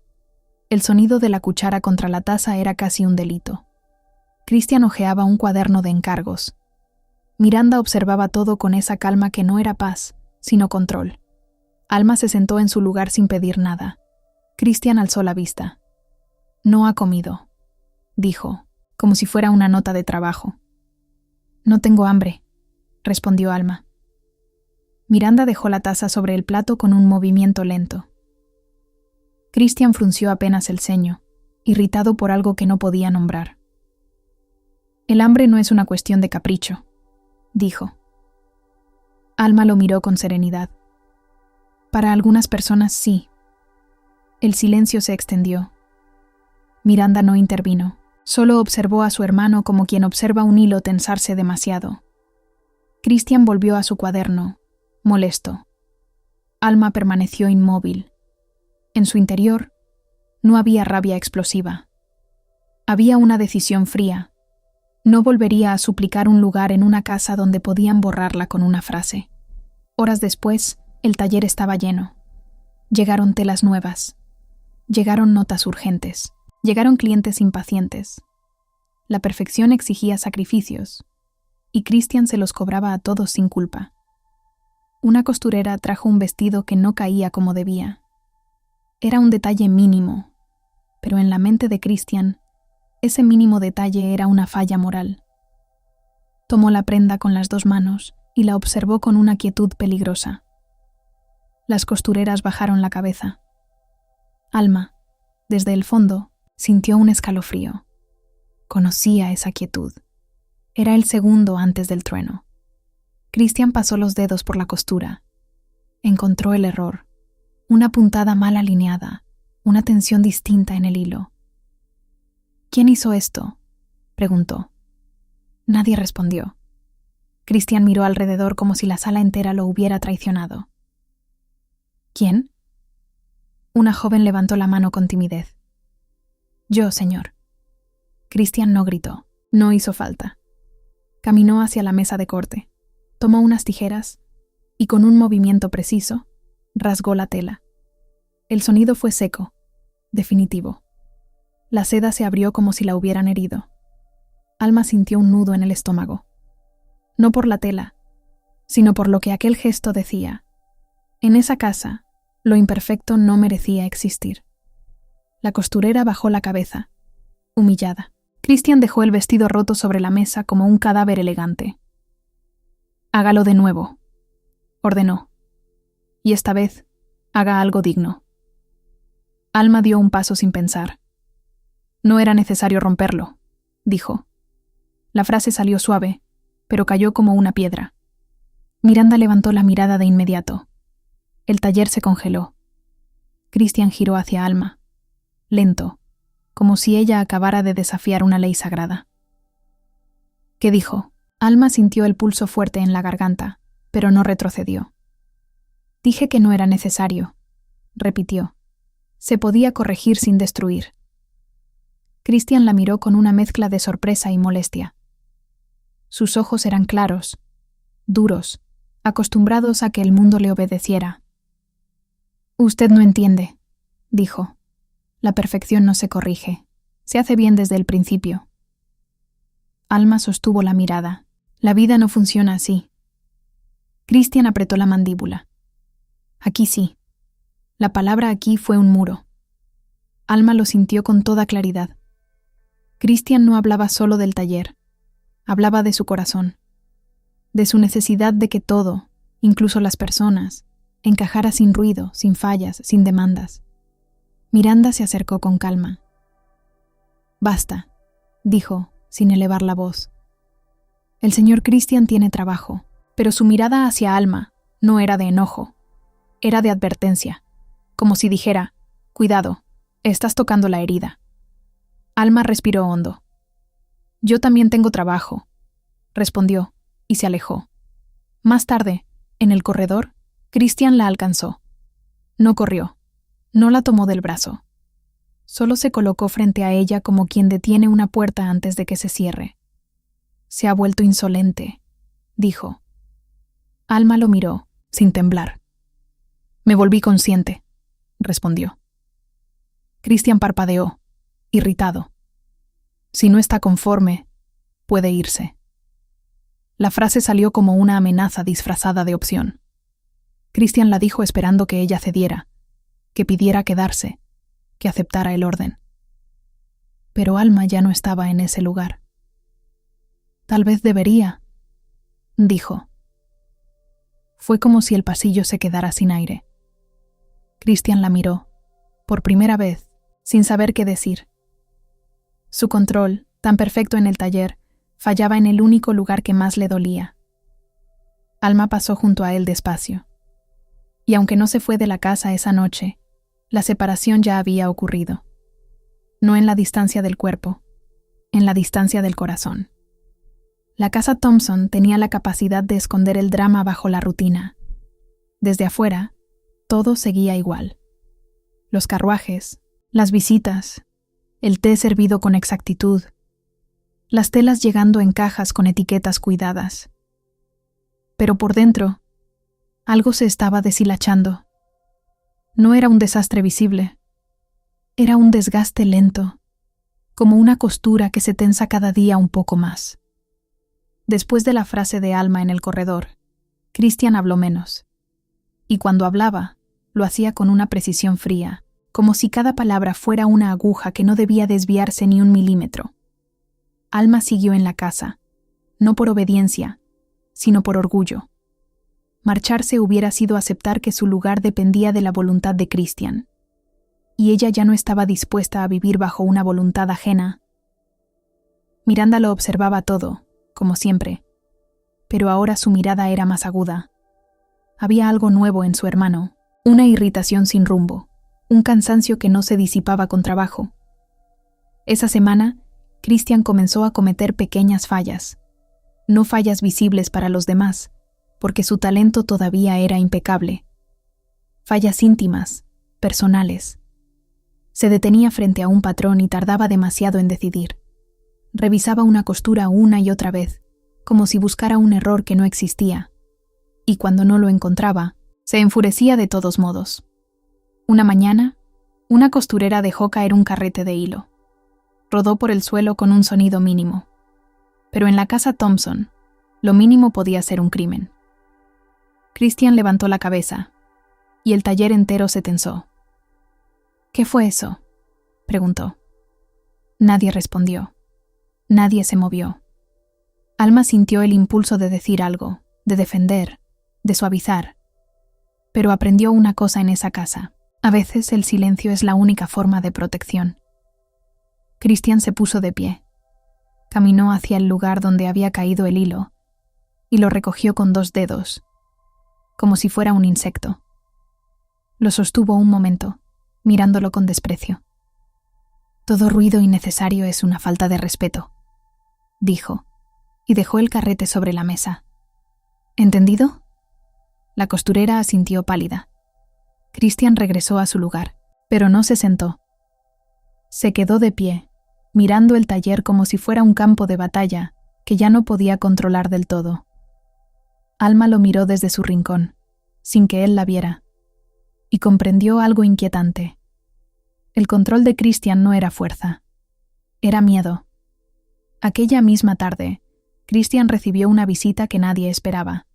El sonido de la cuchara contra la taza era casi un delito. Christian hojeaba un cuaderno de encargos. Miranda observaba todo con esa calma que no era paz, sino control. Alma se sentó en su lugar sin pedir nada. Christian alzó la vista. «No ha comido», dijo, como si fuera una nota de trabajo. «No tengo hambre», respondió Alma. Miranda dejó la taza sobre el plato con un movimiento lento. Christian frunció apenas el ceño, irritado por algo que no podía nombrar. «El hambre no es una cuestión de capricho», dijo. Alma lo miró con serenidad. «Para algunas personas sí». El silencio se extendió. Miranda no intervino, solo observó a su hermano como quien observa un hilo tensarse demasiado. Christian volvió a su cuaderno, molesto. Alma permaneció inmóvil. En su interior, no había rabia explosiva. Había una decisión fría. No volvería a suplicar un lugar en una casa donde podían borrarla con una frase. Horas después, el taller estaba lleno. Llegaron telas nuevas. Llegaron notas urgentes. Llegaron clientes impacientes. La perfección exigía sacrificios, y Christian se los cobraba a todos sin culpa. Una costurera trajo un vestido que no caía como debía. Era un detalle mínimo, pero en la mente de Christian, ese mínimo detalle era una falla moral. Tomó la prenda con las dos manos y la observó con una quietud peligrosa. Las costureras bajaron la cabeza. Alma, desde el fondo, sintió un escalofrío. Conocía esa quietud. Era el segundo antes del trueno. Christian pasó los dedos por la costura. Encontró el error. Una puntada mal alineada, una tensión distinta en el hilo. «¿Quién hizo esto?», preguntó. Nadie respondió. Christian miró alrededor como si la sala entera lo hubiera traicionado. «¿Quién?». Una joven levantó la mano con timidez. «Yo, señor». Christian no gritó, no hizo falta. Caminó hacia la mesa de corte, tomó unas tijeras y con un movimiento preciso, rasgó la tela. El sonido fue seco, definitivo. La seda se abrió como si la hubieran herido. Alma sintió un nudo en el estómago. No por la tela, sino por lo que aquel gesto decía. En esa casa, lo imperfecto no merecía existir. La costurera bajó la cabeza, humillada. Christian dejó el vestido roto sobre la mesa como un cadáver elegante. «Hágalo de nuevo», ordenó. «Y esta vez, haga algo digno». Alma dio un paso sin pensar. «No era necesario romperlo», dijo. La frase salió suave, pero cayó como una piedra. Miranda levantó la mirada de inmediato. El taller se congeló. Christian giró hacia Alma, lento, como si ella acabara de desafiar una ley sagrada. ¿Qué dijo? Alma sintió el pulso fuerte en la garganta, pero no retrocedió. Dije que no era necesario, repitió. Se podía corregir sin destruir. Christian la miró con una mezcla de sorpresa y molestia. Sus ojos eran claros, duros, acostumbrados a que el mundo le obedeciera. Usted no entiende, dijo. La perfección no se corrige. Se hace bien desde el principio. Alma sostuvo la mirada. La vida no funciona así. Christian apretó la mandíbula. Aquí sí. La palabra aquí fue un muro. Alma lo sintió con toda claridad. Christian no hablaba solo del taller. Hablaba de su corazón. De su necesidad de que todo, incluso las personas, encajara sin ruido, sin fallas, sin demandas. Miranda se acercó con calma. Basta, dijo, sin elevar la voz. El señor Christian tiene trabajo, pero su mirada hacia Alma no era de enojo, era de advertencia, como si dijera, cuidado, estás tocando la herida. Alma respiró hondo. Yo también tengo trabajo, respondió, y se alejó. Más tarde, en el corredor, Christian la alcanzó. No corrió, no la tomó del brazo. Solo se colocó frente a ella como quien detiene una puerta antes de que se cierre. Se ha vuelto insolente, dijo. Alma lo miró, sin temblar. Me volví consciente, respondió. Christian parpadeó, irritado. Si no está conforme, puede irse. La frase salió como una amenaza disfrazada de opción. Christian la dijo esperando que ella cediera, que pidiera quedarse, que aceptara el orden. Pero Alma ya no estaba en ese lugar. Tal vez debería, dijo. Fue como si el pasillo se quedara sin aire. Christian la miró, por primera vez, sin saber qué decir. Su control, tan perfecto en el taller, fallaba en el único lugar que más le dolía. Alma pasó junto a él despacio. Y aunque no se fue de la casa esa noche, la separación ya había ocurrido. No en la distancia del cuerpo, en la distancia del corazón. La casa Thompson tenía la capacidad de esconder el drama bajo la rutina. Desde afuera, todo seguía igual. Los carruajes, las visitas, el té servido con exactitud, las telas llegando en cajas con etiquetas cuidadas. Pero por dentro, algo se estaba deshilachando. No era un desastre visible. Era un desgaste lento, como una costura que se tensa cada día un poco más. Después de la frase de Alma en el corredor, Christian habló menos. Y cuando hablaba, lo hacía con una precisión fría, como si cada palabra fuera una aguja que no debía desviarse ni un milímetro. Alma siguió en la casa, no por obediencia, sino por orgullo. Marcharse hubiera sido aceptar que su lugar dependía de la voluntad de Christian. Y ella ya no estaba dispuesta a vivir bajo una voluntad ajena. Miranda lo observaba todo, como siempre, pero ahora su mirada era más aguda. Había algo nuevo en su hermano, una irritación sin rumbo, un cansancio que no se disipaba con trabajo. Esa semana, Christian comenzó a cometer pequeñas fallas, no fallas visibles para los demás, porque su talento todavía era impecable. Fallas íntimas, personales. Se detenía frente a un patrón y tardaba demasiado en decidir. Revisaba una costura una y otra vez, como si buscara un error que no existía. Y cuando no lo encontraba, se enfurecía de todos modos. Una mañana, una costurera dejó caer un carrete de hilo. Rodó por el suelo con un sonido mínimo. Pero en la casa Thompson, lo mínimo podía ser un crimen. Christian levantó la cabeza, y el taller entero se tensó. ¿Qué fue eso?, preguntó. Nadie respondió. Nadie se movió. Alma sintió el impulso de decir algo, de defender, de suavizar. Pero aprendió una cosa en esa casa. A veces el silencio es la única forma de protección. Christian se puso de pie. Caminó hacia el lugar donde había caído el hilo y lo recogió con 2 dedos, como si fuera un insecto. Lo sostuvo un momento, mirándolo con desprecio. «Todo ruido innecesario es una falta de respeto», dijo, y dejó el carrete sobre la mesa. «¿Entendido?» La costurera asintió pálida. Christian regresó a su lugar, pero no se sentó. Se quedó de pie, mirando el taller como si fuera un campo de batalla que ya no podía controlar del todo. Alma lo miró desde su rincón, sin que él la viera, y comprendió algo inquietante. El control de Christian no era fuerza, era miedo. Aquella misma tarde, Christian recibió una visita que nadie esperaba.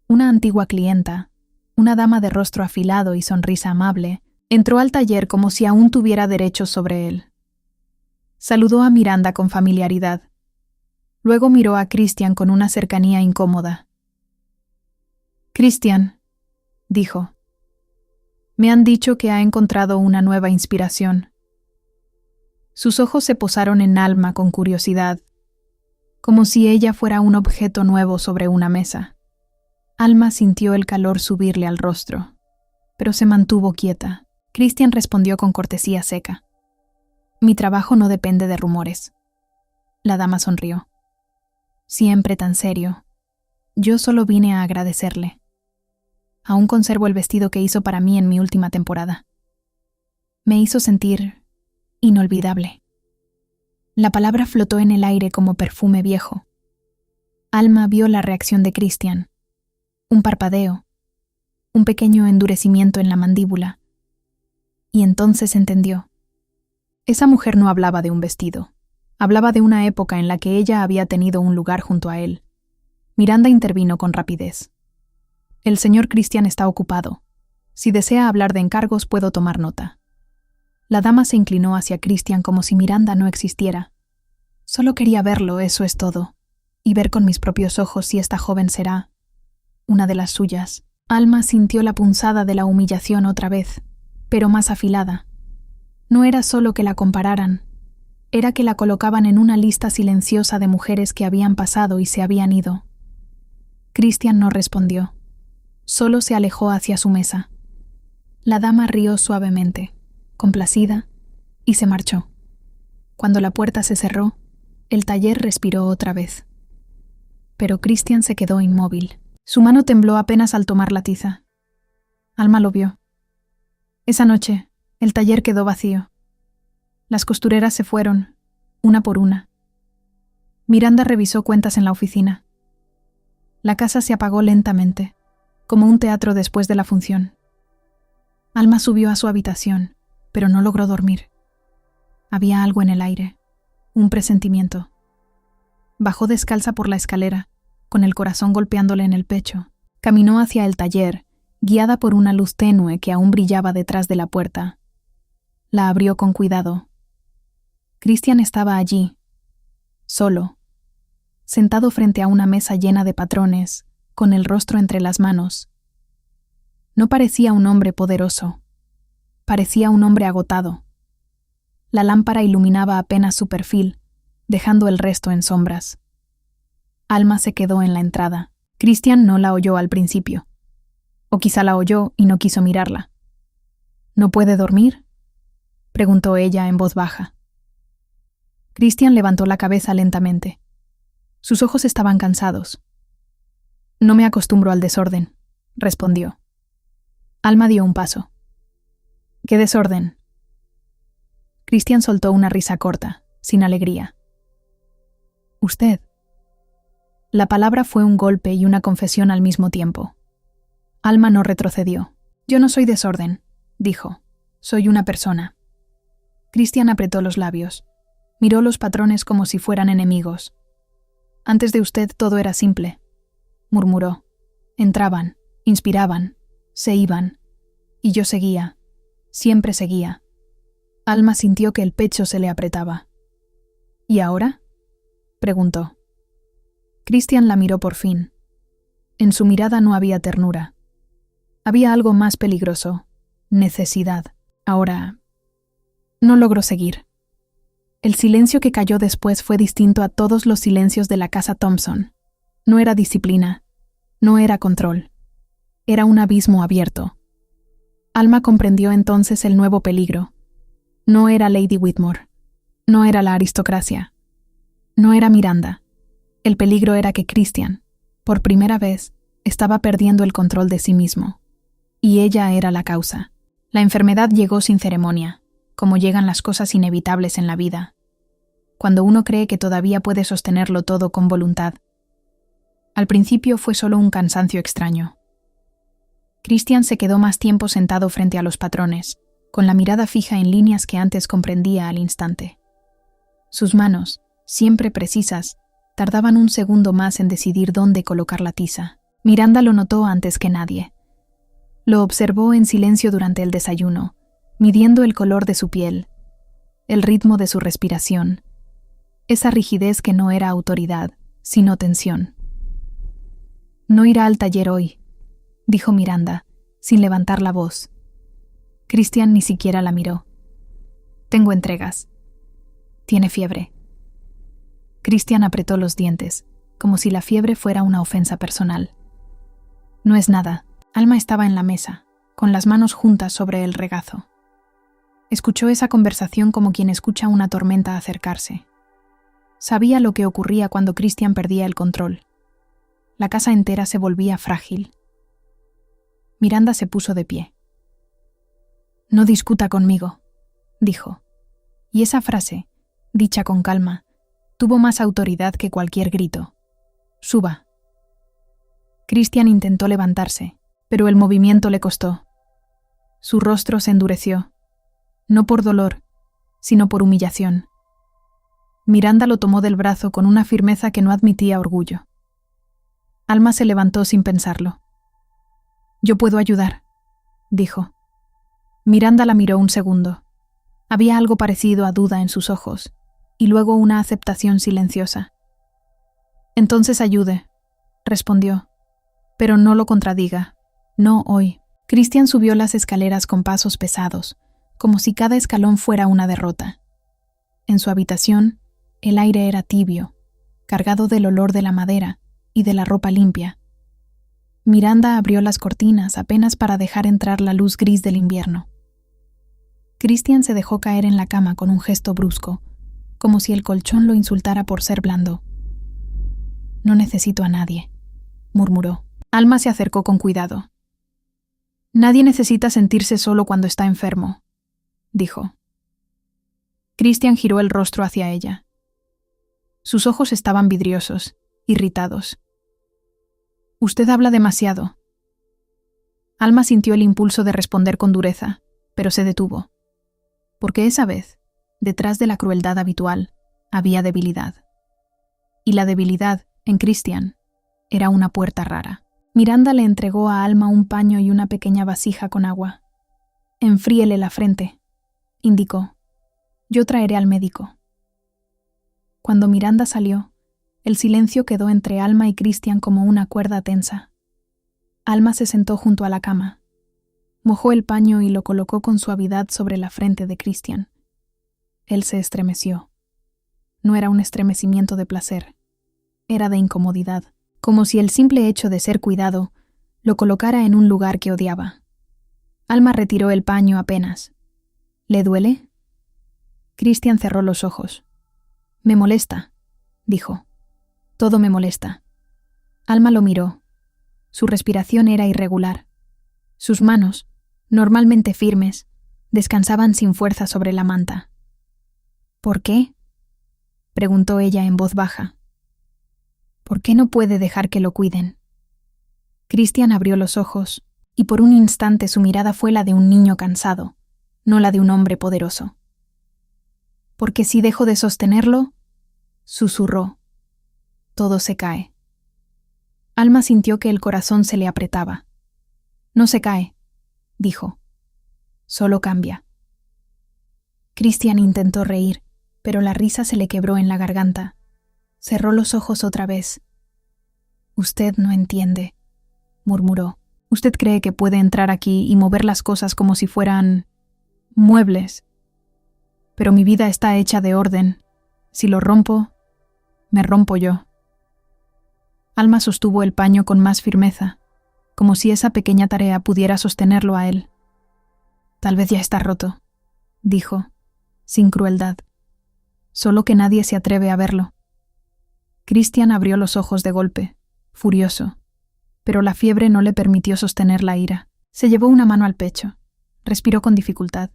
Una antigua clienta, una dama de rostro afilado y sonrisa amable, entró al taller como si aún tuviera derechos sobre él. Saludó a Miranda con familiaridad. Luego miró a Christian con una cercanía incómoda. «Christian», dijo, «me han dicho que ha encontrado una nueva inspiración». Sus ojos se posaron en Alma con curiosidad, como si ella fuera un objeto nuevo sobre una mesa. Alma sintió el calor subirle al rostro, pero se mantuvo quieta. Christian respondió con cortesía seca. «Mi trabajo no depende de rumores». La dama sonrió. «Siempre tan serio. Yo solo vine a agradecerle. Aún conservo el vestido que hizo para mí en mi última temporada. Me hizo sentir inolvidable». La palabra flotó en el aire como perfume viejo. Alma vio la reacción de Christian. Un parpadeo, un pequeño endurecimiento en la mandíbula. Y entonces entendió. Esa mujer no hablaba de un vestido. Hablaba de una época en la que ella había tenido un lugar junto a él. Miranda intervino con rapidez. «El señor Christian está ocupado. Si desea hablar de encargos, puedo tomar nota». La dama se inclinó hacia Christian como si Miranda no existiera. «Solo quería verlo, eso es todo. Y ver con mis propios ojos si esta joven será una de las suyas». Alma sintió la punzada de la humillación otra vez, pero más afilada. No era solo que la compararan, era que la colocaban en una lista silenciosa de mujeres que habían pasado y se habían ido. Christian no respondió. Solo se alejó hacia su mesa. La dama rió suavemente, complacida, y se marchó. Cuando la puerta se cerró, el taller respiró otra vez. Pero Christian se quedó inmóvil. Su mano tembló apenas al tomar la tiza. Alma lo vio. Esa noche, el taller quedó vacío. Las costureras se fueron, una por una. Miranda revisó cuentas en la oficina. La casa se apagó lentamente, como un teatro después de la función. Alma subió a su habitación, pero no logró dormir. Había algo en el aire, un presentimiento. Bajó descalza por la escalera, con el corazón golpeándole en el pecho. Caminó hacia el taller, guiada por una luz tenue que aún brillaba detrás de la puerta. La abrió con cuidado. Christian estaba allí, solo, sentado frente a una mesa llena de patrones, con el rostro entre las manos. No parecía un hombre poderoso, parecía un hombre agotado. La lámpara iluminaba apenas su perfil, dejando el resto en sombras. Alma se quedó en la entrada. Christian no la oyó al principio. O quizá la oyó y no quiso mirarla. ¿No puede dormir?, preguntó ella en voz baja. Christian levantó la cabeza lentamente. Sus ojos estaban cansados. «No me acostumbro al desorden», respondió. Alma dio un paso. «¿Qué desorden?». Christian soltó una risa corta, sin alegría. «Usted». La palabra fue un golpe y una confesión al mismo tiempo. Alma no retrocedió. «Yo no soy desorden», dijo. «Soy una persona». Christian apretó los labios. Miró los patrones como si fueran enemigos. «Antes de usted todo era simple», murmuró. «Entraban, inspiraban, se iban. Y yo seguía. Siempre seguía». Alma sintió que el pecho se le apretaba. «¿Y ahora?», preguntó. Christian la miró por fin. En su mirada no había ternura. Había algo más peligroso, necesidad. Ahora, no logró seguir. El silencio que cayó después fue distinto a todos los silencios de la casa Thompson. No era disciplina, no era control. Era un abismo abierto. Alma comprendió entonces el nuevo peligro. No era Lady Whitmore. No era la aristocracia. No era Miranda. El peligro era que Christian, por primera vez, estaba perdiendo el control de sí mismo. Y ella era la causa. La enfermedad llegó sin ceremonia, como llegan las cosas inevitables en la vida, cuando uno cree que todavía puede sostenerlo todo con voluntad. Al principio fue solo un cansancio extraño. Christian se quedó más tiempo sentado frente a los patrones, con la mirada fija en líneas que antes comprendía al instante. Sus manos, siempre precisas, tardaban un segundo más en decidir dónde colocar la tiza. Miranda lo notó antes que nadie. Lo observó en silencio durante el desayuno, midiendo el color de su piel, el ritmo de su respiración, esa rigidez que no era autoridad, sino tensión. «No irá al taller hoy», dijo Miranda, sin levantar la voz. Christian ni siquiera la miró. «Tengo entregas. Tiene fiebre». Christian apretó los dientes, como si la fiebre fuera una ofensa personal. «No es nada». Alma estaba en la mesa, con las manos juntas sobre el regazo. Escuchó esa conversación como quien escucha una tormenta acercarse. Sabía lo que ocurría cuando Christian perdía el control. La casa entera se volvía frágil. Miranda se puso de pie. «No discuta conmigo», dijo. Y esa frase, dicha con calma, tuvo más autoridad que cualquier grito. «Suba». Christian intentó levantarse, pero el movimiento le costó. Su rostro se endureció, no por dolor, sino por humillación. Miranda lo tomó del brazo con una firmeza que no admitía orgullo. Alma se levantó sin pensarlo. «Yo puedo ayudar», dijo. Miranda la miró un segundo. Había algo parecido a duda en sus ojos, y luego una aceptación silenciosa. «Entonces ayude», respondió, «pero no lo contradiga. No hoy». Christian subió las escaleras con pasos pesados, como si cada escalón fuera una derrota. En su habitación, el aire era tibio, cargado del olor de la madera y de la ropa limpia. Miranda abrió las cortinas apenas para dejar entrar la luz gris del invierno. Christian se dejó caer en la cama con un gesto brusco, como si el colchón lo insultara por ser blando. «No necesito a nadie», murmuró. Alma se acercó con cuidado. «Nadie necesita sentirse solo cuando está enfermo», dijo. Christian giró el rostro hacia ella. Sus ojos estaban vidriosos, irritados. «Usted habla demasiado». Alma sintió el impulso de responder con dureza, pero se detuvo. Porque esa vez, detrás de la crueldad habitual, había debilidad. Y la debilidad, en Christian, era una puerta rara. Miranda le entregó a Alma un paño y una pequeña vasija con agua. «Enfríele la frente», indicó. «Yo traeré al médico». Cuando Miranda salió, el silencio quedó entre Alma y Christian como una cuerda tensa. Alma se sentó junto a la cama. Mojó el paño y lo colocó con suavidad sobre la frente de Christian. Él se estremeció. No era un estremecimiento de placer. Era de incomodidad, como si el simple hecho de ser cuidado lo colocara en un lugar que odiaba. Alma retiró el paño apenas. «¿Le duele?» Christian cerró los ojos. «Me molesta», dijo. «Todo me molesta». Alma lo miró. Su respiración era irregular. Sus manos, normalmente firmes, descansaban sin fuerza sobre la manta. «¿Por qué?», preguntó ella en voz baja. «¿Por qué no puede dejar que lo cuiden?». Christian abrió los ojos, y por un instante su mirada fue la de un niño cansado, no la de un hombre poderoso. «Porque si dejo de sostenerlo», susurró, «todo se cae». Alma sintió que el corazón se le apretaba. «No se cae», dijo. «Solo cambia». Christian intentó reír, pero la risa se le quebró en la garganta. Cerró los ojos otra vez. «Usted no entiende», murmuró. «Usted cree que puede entrar aquí y mover las cosas como si fueran muebles». Pero mi vida está hecha de orden. Si lo rompo, me rompo yo. Alma sostuvo el paño con más firmeza, como si esa pequeña tarea pudiera sostenerlo a él. Tal vez ya está roto, dijo, sin crueldad. Solo que nadie se atreve a verlo. Christian abrió los ojos de golpe, furioso, pero la fiebre no le permitió sostener la ira. Se llevó una mano al pecho. Respiró con dificultad.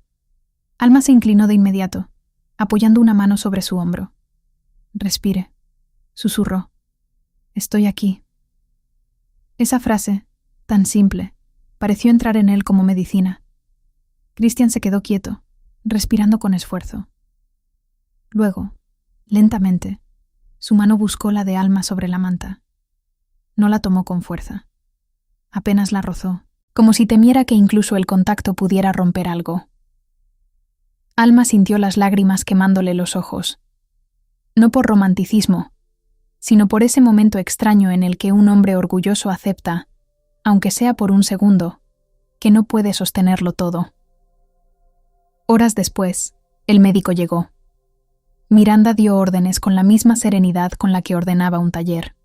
Alma se inclinó de inmediato, apoyando una mano sobre su hombro. «Respire», susurró. «Estoy aquí». Esa frase, tan simple, pareció entrar en él como medicina. Christian se quedó quieto, respirando con esfuerzo. Luego, lentamente, su mano buscó la de Alma sobre la manta. No la tomó con fuerza. Apenas la rozó, como si temiera que incluso el contacto pudiera romper algo. Alma sintió las lágrimas quemándole los ojos. No por romanticismo, sino por ese momento extraño en el que un hombre orgulloso acepta, aunque sea por un segundo, que no puede sostenerlo todo. Horas después, el médico llegó. Miranda dio órdenes con la misma serenidad con la que ordenaba un taller.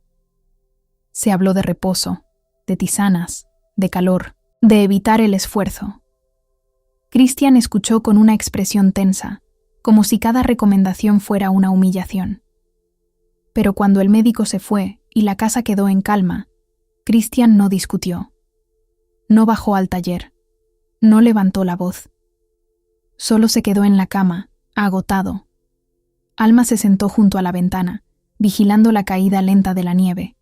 Se habló de reposo, de tisanas, de calor, de evitar el esfuerzo. Christian escuchó con una expresión tensa, como si cada recomendación fuera una humillación. Pero cuando el médico se fue y la casa quedó en calma, Christian no discutió. No bajó al taller. No levantó la voz. Solo se quedó en la cama, agotado. Alma se sentó junto a la ventana, vigilando la caída lenta de la nieve.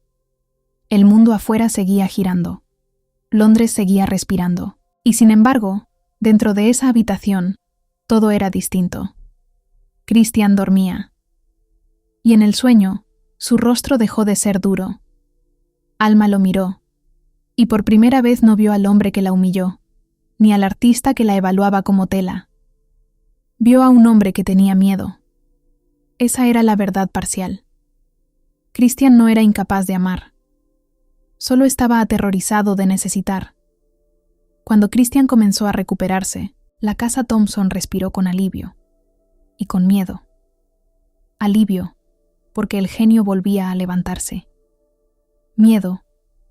El mundo afuera seguía girando. Londres seguía respirando. Y sin embargo, dentro de esa habitación, todo era distinto. Christian dormía. Y en el sueño, su rostro dejó de ser duro. Alma lo miró, y por primera vez no vio al hombre que la humilló, ni al artista que la evaluaba como tela. Vio a un hombre que tenía miedo. Esa era la verdad parcial. Christian no era incapaz de amar. Solo estaba aterrorizado de necesitar. Cuando Christian comenzó a recuperarse, la casa Thompson respiró con alivio. Y con miedo. Alivio, porque el genio volvía a levantarse. Miedo,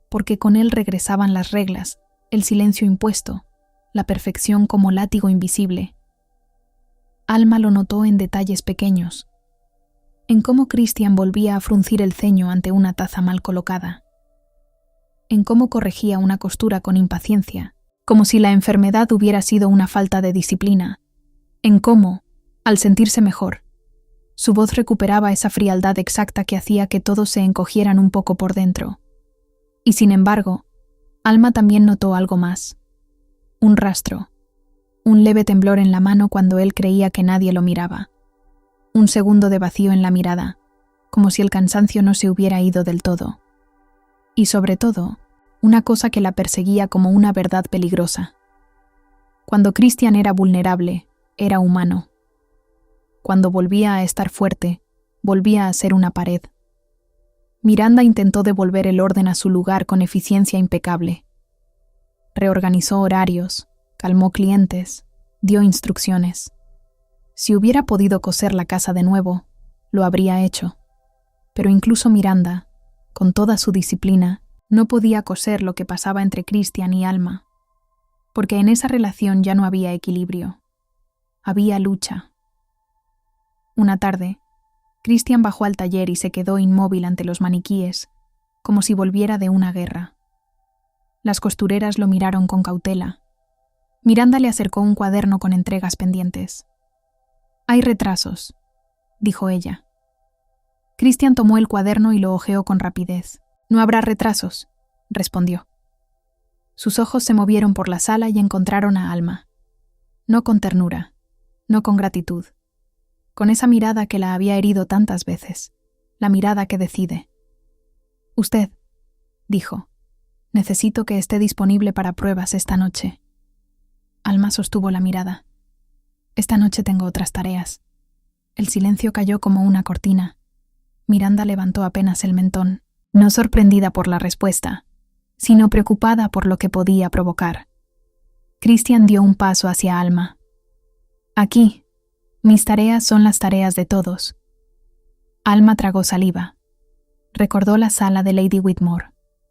porque con él regresaban las reglas, el silencio impuesto, la perfección como látigo invisible. Alma lo notó en detalles pequeños, en cómo Christian volvía a fruncir el ceño ante una taza mal colocada, en cómo corregía una costura con impaciencia, como si la enfermedad hubiera sido una falta de disciplina, en cómo, al sentirse mejor, su voz recuperaba esa frialdad exacta que hacía que todos se encogieran un poco por dentro. Y sin embargo, Alma también notó algo más. Un rastro. Un leve temblor en la mano cuando él creía que nadie lo miraba. Un segundo de vacío en la mirada, como si el cansancio no se hubiera ido del todo. Y sobre todo, una cosa que la perseguía como una verdad peligrosa. Cuando Christian era vulnerable, era humano. Cuando volvía a estar fuerte, volvía a ser una pared. Miranda intentó devolver el orden a su lugar con eficiencia impecable. Reorganizó horarios, calmó clientes, dio instrucciones. Si hubiera podido coser la casa de nuevo, lo habría hecho. Pero incluso Miranda, con toda su disciplina, no podía coser lo que pasaba entre Christian y Alma, porque en esa relación ya no había equilibrio. Había lucha. Una tarde, Christian bajó al taller y se quedó inmóvil ante los maniquíes, como si volviera de una guerra. Las costureras lo miraron con cautela. Miranda le acercó un cuaderno con entregas pendientes. «Hay retrasos», dijo ella. Christian tomó el cuaderno y lo hojeó con rapidez. «No habrá retrasos», respondió. Sus ojos se movieron por la sala y encontraron a Alma. No con ternura, no con gratitud. Con esa mirada que la había herido tantas veces, la mirada que decide. «Usted», dijo, «necesito que esté disponible para pruebas esta noche». Alma sostuvo la mirada. «Esta noche tengo otras tareas». El silencio cayó como una cortina. Miranda levantó apenas el mentón, no sorprendida por la respuesta, sino preocupada por lo que podía provocar. Christian dio un paso hacia Alma. «Aquí», Mis tareas son las tareas de todos. Alma tragó saliva. Recordó la sala de Lady Whitmore,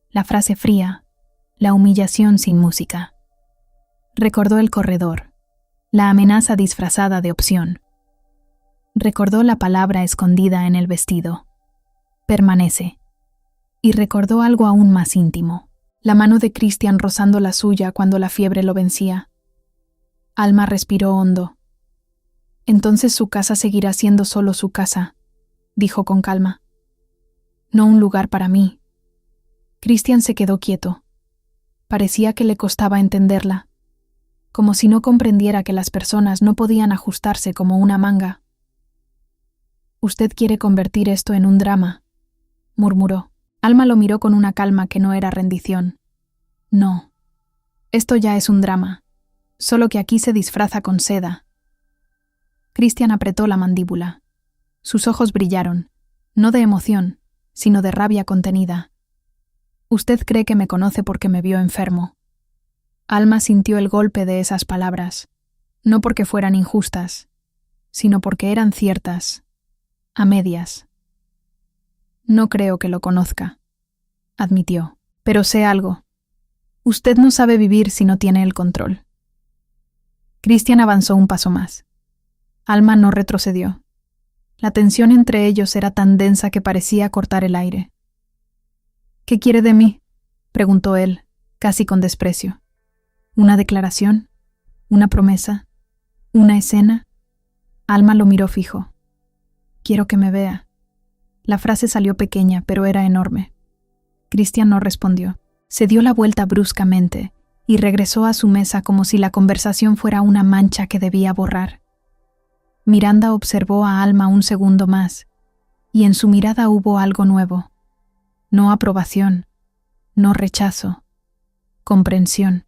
la frase fría, la humillación sin música. Recordó el corredor, la amenaza disfrazada de opción. Recordó la palabra escondida en el vestido. Permanece. Y recordó algo aún más íntimo, la mano de Christian rozando la suya cuando la fiebre lo vencía. Alma respiró hondo. Entonces su casa seguirá siendo solo su casa, dijo con calma. No un lugar para mí. Christian se quedó quieto. Parecía que le costaba entenderla, como si no comprendiera que las personas no podían ajustarse como una manga. «Usted quiere convertir esto en un drama», murmuró. Alma lo miró con una calma que no era rendición. «No. Esto ya es un drama, solo que aquí se disfraza con seda». Christian apretó la mandíbula. Sus ojos brillaron, no de emoción, sino de rabia contenida. «Usted cree que me conoce porque me vio enfermo». Alma sintió el golpe de esas palabras, no porque fueran injustas, sino porque eran ciertas, a medias. «No creo que lo conozca», admitió, «pero sé algo. Usted no sabe vivir si no tiene el control». Christian avanzó un paso más. Alma no retrocedió. La tensión entre ellos era tan densa que parecía cortar el aire. «¿Qué quiere de mí?», preguntó él, casi con desprecio. «¿Una declaración? ¿Una promesa? ¿Una escena?» Alma lo miró fijo. «Quiero que me vea». La frase salió pequeña, pero era enorme. Christian no respondió. Se dio la vuelta bruscamente y regresó a su mesa como si la conversación fuera una mancha que debía borrar. Miranda observó a Alma un segundo más, y en su mirada hubo algo nuevo. No aprobación, no rechazo, comprensión.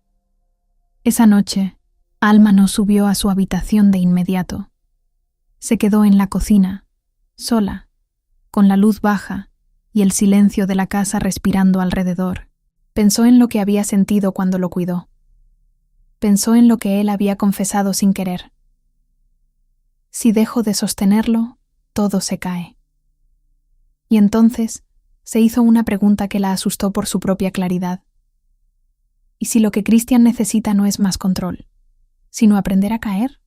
Esa noche, Alma no subió a su habitación de inmediato. Se quedó en la cocina, sola, con la luz baja y el silencio de la casa respirando alrededor. Pensó en lo que había sentido cuando lo cuidó. Pensó en lo que él había confesado sin querer. Si dejo de sostenerlo, todo se cae. Y entonces se hizo una pregunta que la asustó por su propia claridad. ¿Y si lo que Christian necesita no es más control, sino aprender a caer?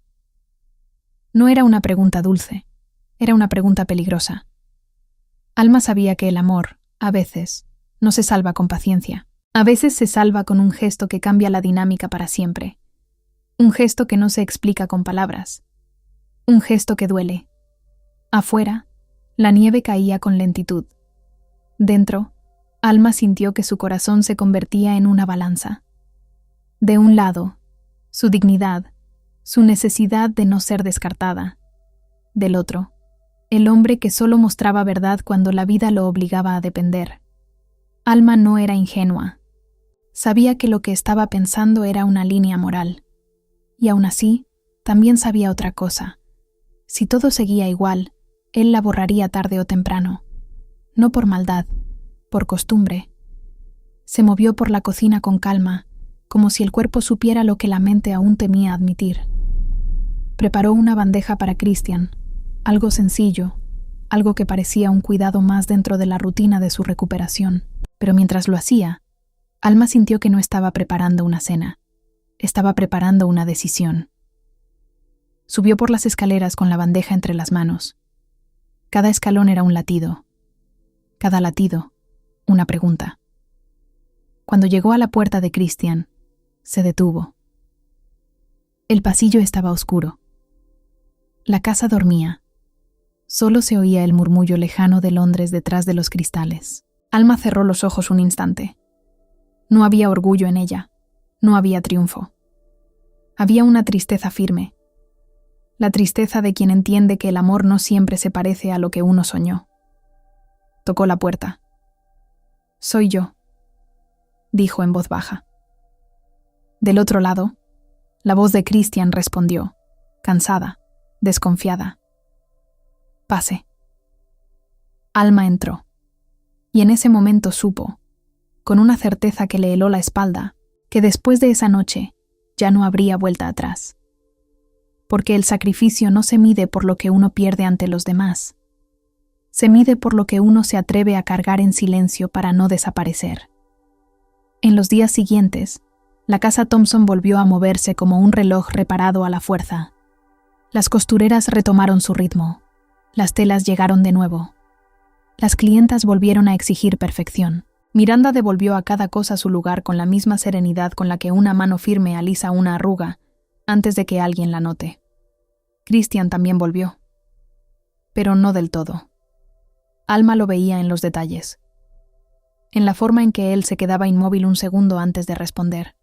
No era una pregunta dulce, era una pregunta peligrosa. Alma sabía que el amor, a veces, no se salva con paciencia. A veces se salva con un gesto que cambia la dinámica para siempre. Un gesto que no se explica con palabras. Un gesto que duele. Afuera, la nieve caía con lentitud. Dentro, Alma sintió que su corazón se convertía en una balanza. De un lado, su dignidad, su necesidad de no ser descartada. Del otro, el hombre que solo mostraba verdad cuando la vida lo obligaba a depender. Alma no era ingenua. Sabía que lo que estaba pensando era una línea moral. Y aún así, también sabía otra cosa. Si todo seguía igual, él la borraría tarde o temprano. No por maldad, por costumbre. Se movió por la cocina con calma, como si el cuerpo supiera lo que la mente aún temía admitir. Preparó una bandeja para Christian, algo sencillo, algo que parecía un cuidado más dentro de la rutina de su recuperación. Pero mientras lo hacía, Alma sintió que no estaba preparando una cena, estaba preparando una decisión. Subió por las escaleras con la bandeja entre las manos. Cada escalón era un latido. Cada latido, una pregunta. Cuando llegó a la puerta de Christian, se detuvo. El pasillo estaba oscuro. La casa dormía. Solo se oía el murmullo lejano de Londres detrás de los cristales. Alma cerró los ojos un instante. No había orgullo en ella. No había triunfo. Había una tristeza firme. La tristeza de quien entiende que el amor no siempre se parece a lo que uno soñó. Tocó la puerta. «Soy yo», dijo en voz baja. Del otro lado, la voz de Christian respondió, cansada, desconfiada. «Pase». Alma entró, y en ese momento supo, con una certeza que le heló la espalda, que después de esa noche ya no habría vuelta atrás. porque el sacrificio no se mide por lo que uno pierde ante los demás. Se mide por lo que uno se atreve a cargar en silencio para no desaparecer. En los días siguientes, la casa Thompson volvió a moverse como un reloj reparado a la fuerza. Las costureras retomaron su ritmo. Las telas llegaron de nuevo. Las clientas volvieron a exigir perfección. Miranda devolvió a cada cosa su lugar con la misma serenidad con la que una mano firme alisa una arruga antes de que alguien la note. Christian también volvió. Pero no del todo. Alma lo veía en los detalles. En la forma en que él se quedaba inmóvil un segundo antes de responder.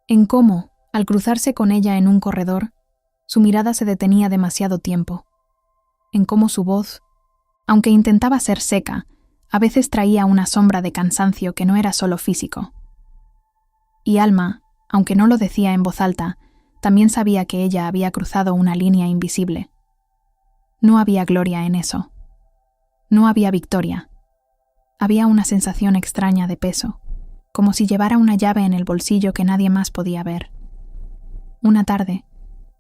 En cómo, al cruzarse con ella en un corredor, su mirada se detenía demasiado tiempo. En cómo su voz, aunque intentaba ser seca, a veces traía una sombra de cansancio que no era solo físico. Y Alma, aunque no lo decía en voz alta, también sabía que ella había cruzado una línea invisible. No había gloria en eso. No había victoria. Había una sensación extraña de peso, como si llevara una llave en el bolsillo que nadie más podía ver. Una tarde,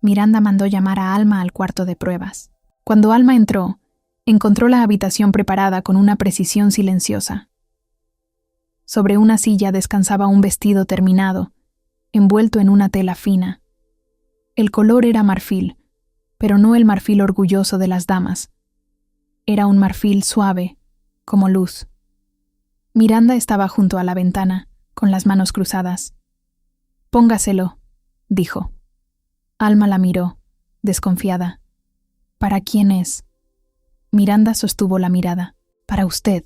Miranda mandó llamar a Alma al cuarto de pruebas. Cuando Alma entró, encontró la habitación preparada con una precisión silenciosa. Sobre una silla descansaba un vestido terminado, envuelto en una tela fina. El color era marfil, pero no el marfil orgulloso de las damas. Era un marfil suave, como luz. Miranda estaba junto a la ventana, con las manos cruzadas. «Póngaselo», dijo. Alma la miró, desconfiada. «¿Para quién es?» Miranda sostuvo la mirada. «Para usted».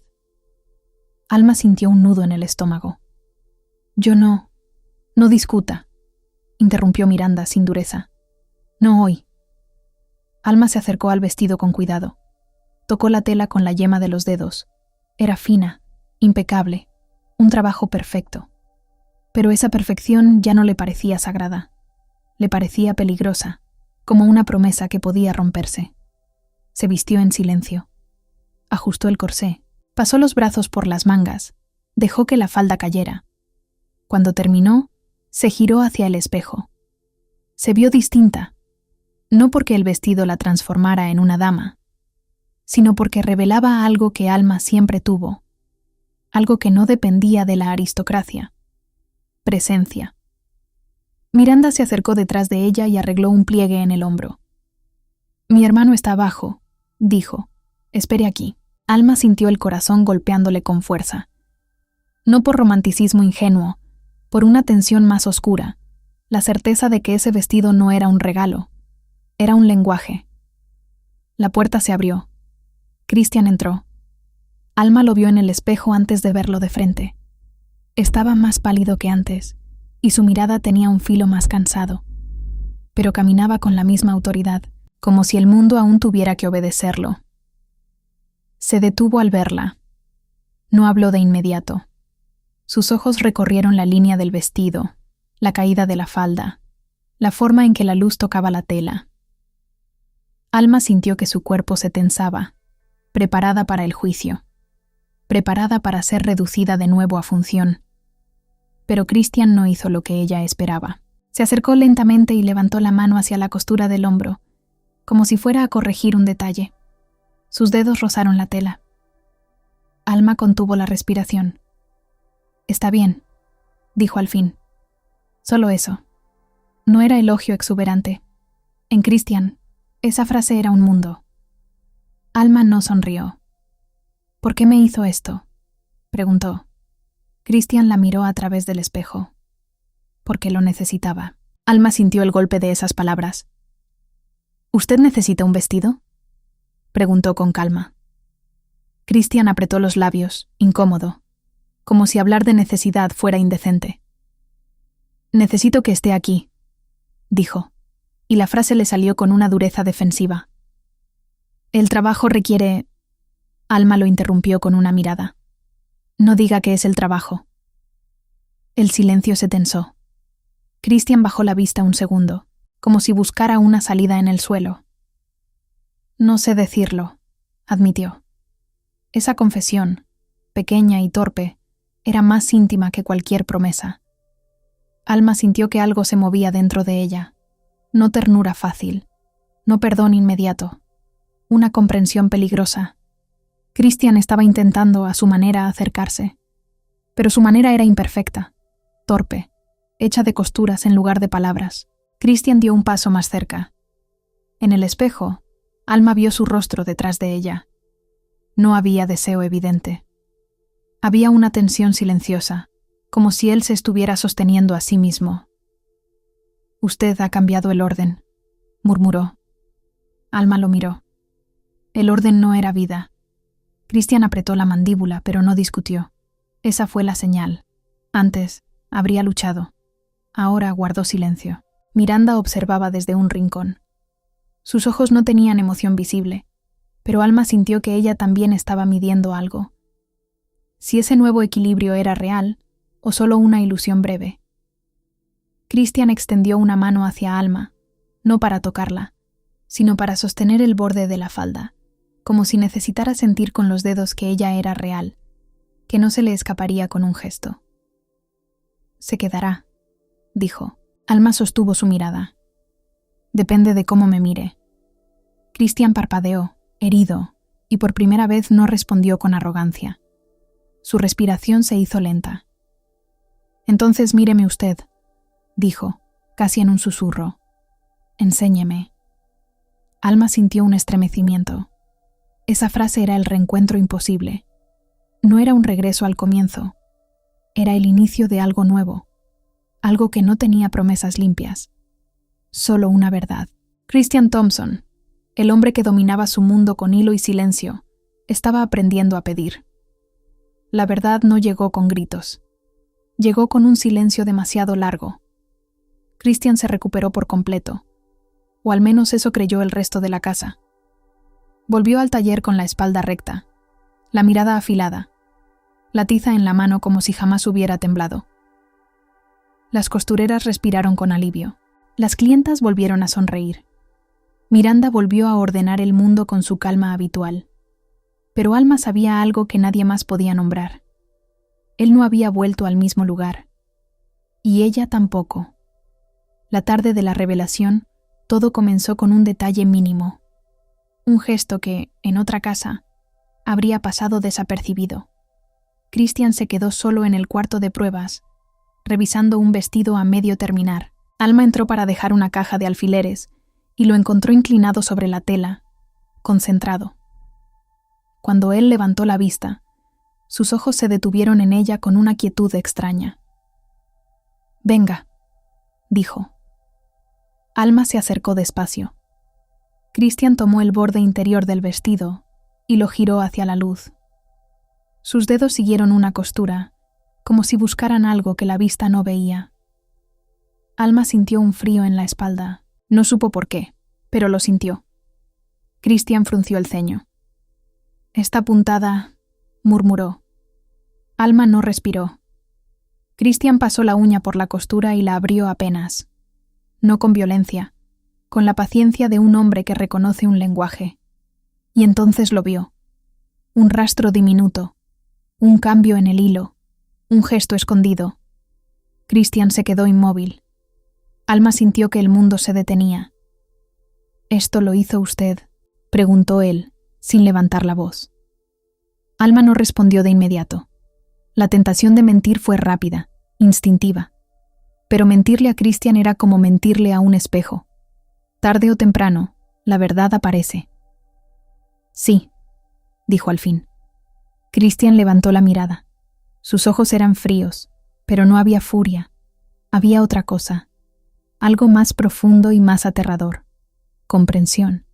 Alma sintió un nudo en el estómago. «Yo no discuta», interrumpió Miranda sin dureza. «No hoy». Alma se acercó al vestido con cuidado. Tocó la tela con la yema de los dedos. Era fina, impecable, un trabajo perfecto. Pero esa perfección ya no le parecía sagrada. Le parecía peligrosa, como una promesa que podía romperse. Se vistió en silencio. Ajustó el corsé, pasó los brazos por las mangas, dejó que la falda cayera. Cuando terminó, se giró hacia el espejo. Se vio distinta, no porque el vestido la transformara en una dama, sino porque revelaba algo que Alma siempre tuvo, algo que no dependía de la aristocracia: presencia. Miranda se acercó detrás de ella y arregló un pliegue en el hombro. «Mi hermano está abajo», dijo. «Espere aquí». Alma sintió el corazón golpeándole con fuerza. No por romanticismo ingenuo, por una tensión más oscura, la certeza de que ese vestido no era un regalo, era un lenguaje. La puerta se abrió. Christian entró. Alma lo vio en el espejo antes de verlo de frente. Estaba más pálido que antes, y su mirada tenía un filo más cansado, pero caminaba con la misma autoridad, como si el mundo aún tuviera que obedecerlo. Se detuvo al verla. No habló de inmediato. Sus ojos recorrieron la línea del vestido, la caída de la falda, la forma en que la luz tocaba la tela. Alma sintió que su cuerpo se tensaba, preparada para el juicio, preparada para ser reducida de nuevo a función. Pero Christian no hizo lo que ella esperaba. Se acercó lentamente y levantó la mano hacia la costura del hombro, como si fuera a corregir un detalle. Sus dedos rozaron la tela. Alma contuvo la respiración. «Está bien», dijo al fin. Solo eso. No era elogio exuberante. En Christian, esa frase era un mundo. Alma no sonrió. «¿Por qué me hizo esto?», preguntó. Christian la miró a través del espejo. «Porque lo necesitaba». Alma sintió el golpe de esas palabras. «¿Usted necesita un vestido?», preguntó con calma. Christian apretó los labios, incómodo, como si hablar de necesidad fuera indecente. «Necesito que esté aquí», dijo, y la frase le salió con una dureza defensiva. «El trabajo requiere...». Alma lo interrumpió con una mirada. «No diga que es el trabajo». El silencio se tensó. Christian bajó la vista un segundo, como si buscara una salida en el suelo. «No sé decirlo», admitió. Esa confesión, pequeña y torpe, era más íntima que cualquier promesa. Alma sintió que algo se movía dentro de ella, No ternura fácil, no perdón inmediato, una comprensión peligrosa. Christian estaba intentando, a su manera, acercarse, pero su manera era imperfecta, torpe, hecha de costuras en lugar de palabras. Christian dio un paso más cerca. En el espejo, Alma vio su rostro detrás de ella. No había deseo evidente. Había una tensión silenciosa, como si él se estuviera sosteniendo a sí mismo. «Usted ha cambiado el orden», murmuró. Alma lo miró. El orden no era vida. Christian apretó la mandíbula, pero no discutió. Esa fue la señal. Antes, habría luchado. Ahora guardó silencio. Miranda observaba desde un rincón. Sus ojos no tenían emoción visible, pero Alma sintió que ella también estaba midiendo algo. Si ese nuevo equilibrio era real, o solo una ilusión breve. Christian extendió una mano hacia Alma, no para tocarla, sino para sostener el borde de la falda, como si necesitara sentir con los dedos que ella era real, que no se le escaparía con un gesto. «Se quedará», dijo. Alma sostuvo su mirada. «Depende de cómo me mire». Christian parpadeó, herido, y por primera vez no respondió con arrogancia. Su respiración se hizo lenta. «Entonces míreme usted», dijo, casi en un susurro. «Enséñeme». Alma sintió un estremecimiento. Esa frase era el reencuentro imposible. No era un regreso al comienzo. Era el inicio de algo nuevo. Algo que no tenía promesas limpias. Solo una verdad. Christian Thompson, el hombre que dominaba su mundo con hilo y silencio, estaba aprendiendo a pedir. La verdad no llegó con gritos. Llegó con un silencio demasiado largo. Christian se recuperó por completo, o al menos eso creyó el resto de la casa. Volvió al taller con la espalda recta, la mirada afilada, la tiza en la mano como si jamás hubiera temblado. Las costureras respiraron con alivio. Las clientas volvieron a sonreír. Miranda volvió a ordenar el mundo con su calma habitual. Pero Alma sabía algo que nadie más podía nombrar. Él no había vuelto al mismo lugar. Y ella tampoco. La tarde de la revelación, todo comenzó con un detalle mínimo. Un gesto que, en otra casa, habría pasado desapercibido. Christian se quedó solo en el cuarto de pruebas, revisando un vestido a medio terminar. Alma entró para dejar una caja de alfileres y lo encontró inclinado sobre la tela, concentrado. Cuando él levantó la vista, sus ojos se detuvieron en ella con una quietud extraña. «Venga», dijo. Alma se acercó despacio. Christian tomó el borde interior del vestido y lo giró hacia la luz. Sus dedos siguieron una costura, como si buscaran algo que la vista no veía. Alma sintió un frío en la espalda. No supo por qué, pero lo sintió. Christian frunció el ceño. «Está puntada», murmuró. Alma no respiró. Christian pasó la uña por la costura y la abrió apenas. No con violencia, con la paciencia de un hombre que reconoce un lenguaje. Y entonces lo vio. Un rastro diminuto, un cambio en el hilo, un gesto escondido. Christian se quedó inmóvil. Alma sintió que el mundo se detenía. «¿Esto lo hizo usted?», preguntó él, sin levantar la voz. Alma no respondió de inmediato. La tentación de mentir fue rápida, instintiva. Pero mentirle a Christian era como mentirle a un espejo. Tarde o temprano, la verdad aparece. «Sí», dijo al fin. Christian levantó la mirada. Sus ojos eran fríos, pero no había furia. Había otra cosa. Algo más profundo y más aterrador. Comprensión.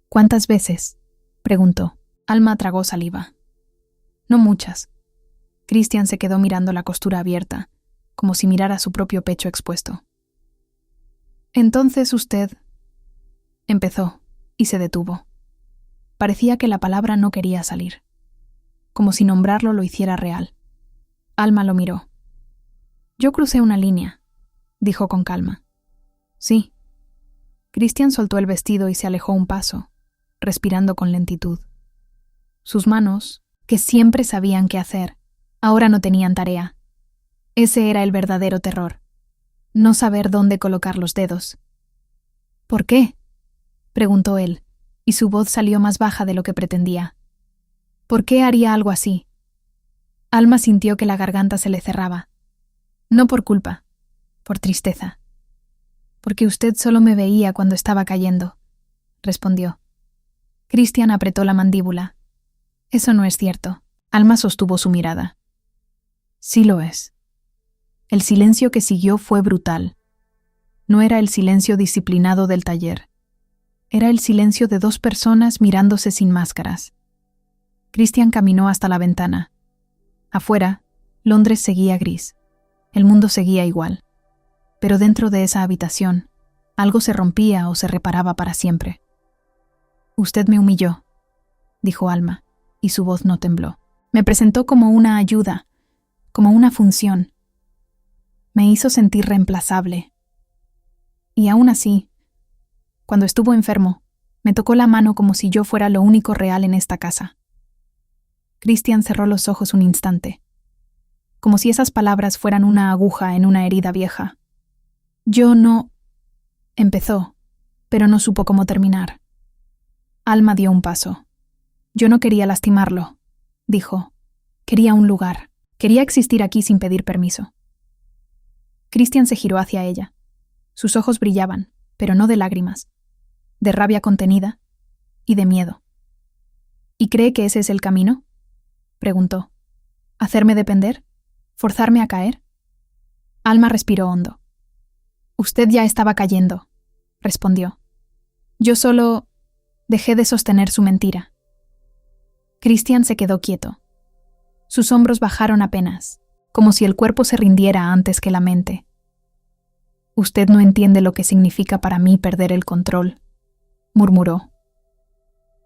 «¿Cuántas veces?», preguntó. Alma tragó saliva. «No muchas». Christian se quedó mirando la costura abierta, como si mirara su propio pecho expuesto. «Entonces usted…», empezó, y se detuvo. Parecía que la palabra no quería salir, como si nombrarlo lo hiciera real. Alma lo miró. «Yo crucé una línea», dijo con calma. «Sí». Christian soltó el vestido y se alejó un paso, respirando con lentitud. Sus manos, que siempre sabían qué hacer, ahora no tenían tarea. Ese era el verdadero terror. No saber dónde colocar los dedos. ¿Por qué?, preguntó él, y su voz salió más baja de lo que pretendía. ¿Por qué haría algo así? Alma sintió que la garganta se le cerraba. No por culpa, por tristeza. Porque usted solo me veía cuando estaba cayendo, respondió. Christian apretó la mandíbula. Eso no es cierto. Alma sostuvo su mirada. Sí lo es. El silencio que siguió fue brutal. No era el silencio disciplinado del taller. Era el silencio de dos personas mirándose sin máscaras. Christian caminó hasta la ventana. Afuera, Londres seguía gris. El mundo seguía igual. Pero dentro de esa habitación, algo se rompía o se reparaba para siempre. Usted me humilló, dijo Alma, y su voz no tembló. Me presentó como una ayuda, como una función. Me hizo sentir reemplazable. Y aún así, cuando estuvo enfermo, me tocó la mano como si yo fuera lo único real en esta casa. Christian cerró los ojos un instante, como si esas palabras fueran una aguja en una herida vieja. Yo no... Empezó, pero no supo cómo terminar. Alma dio un paso. Yo no quería lastimarlo, dijo. Quería un lugar. Quería existir aquí sin pedir permiso. Christian se giró hacia ella. Sus ojos brillaban, pero no de lágrimas, de rabia contenida y de miedo. ¿Y cree que ese es el camino?, preguntó. ¿Hacerme depender? ¿Forzarme a caer? Alma respiró hondo. Usted ya estaba cayendo, respondió. Yo solo dejé de sostener su mentira. Christian se quedó quieto. Sus hombros bajaron apenas, como si el cuerpo se rindiera antes que la mente. Usted no entiende lo que significa para mí perder el control, murmuró.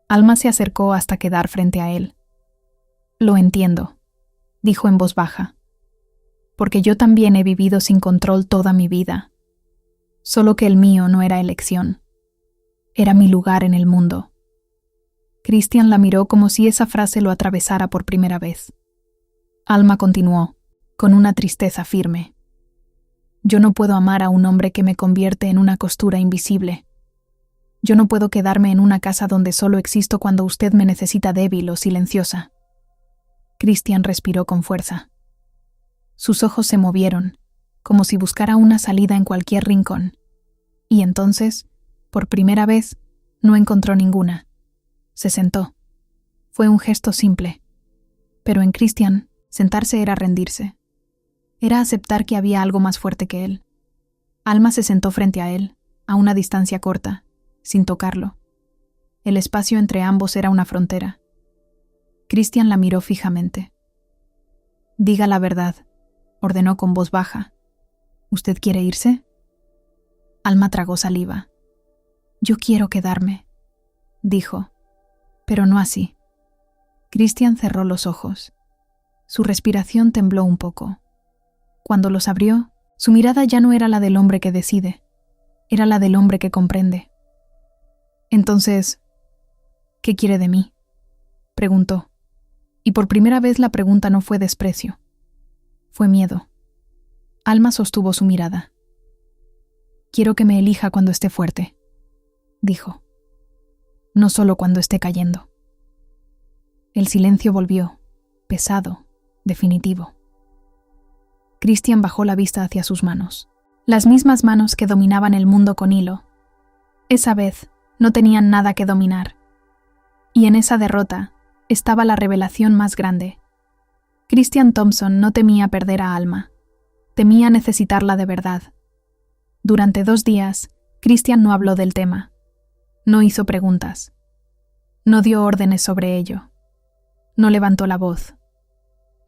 Alma se acercó hasta quedar frente a él. Lo entiendo, dijo en voz baja, porque yo también he vivido sin control toda mi vida, solo que el mío no era elección, era mi lugar en el mundo. Christian la miró como si esa frase lo atravesara por primera vez. Alma continuó, con una tristeza firme. Yo no puedo amar a un hombre que me convierte en una costura invisible. Yo no puedo quedarme en una casa donde solo existo cuando usted me necesita débil o silenciosa. Christian respiró con fuerza. Sus ojos se movieron, como si buscara una salida en cualquier rincón. Y entonces, por primera vez, no encontró ninguna. Se sentó. Fue un gesto simple. Pero en Christian, sentarse era rendirse. Era aceptar que había algo más fuerte que él. Alma se sentó frente a él, a una distancia corta, sin tocarlo. El espacio entre ambos era una frontera. Christian la miró fijamente. Diga la verdad, ordenó con voz baja. ¿Usted quiere irse? Alma tragó saliva. Yo quiero quedarme, dijo, pero no así. Christian cerró los ojos. Su respiración tembló un poco. Cuando los abrió, su mirada ya no era la del hombre que decide, era la del hombre que comprende. Entonces, ¿qué quiere de mí?, preguntó. Y por primera vez la pregunta no fue desprecio, fue miedo. Alma sostuvo su mirada. Quiero que me elija cuando esté fuerte, dijo. No solo cuando esté cayendo. El silencio volvió, pesado, definitivo. Christian bajó la vista hacia sus manos. Las mismas manos que dominaban el mundo con hilo. Esa vez no tenían nada que dominar. Y en esa derrota estaba la revelación más grande. Christian Thompson no temía perder a Alma. Temía necesitarla de verdad. Durante 2 días, Christian no habló del tema. No hizo preguntas. No dio órdenes sobre ello. No levantó la voz.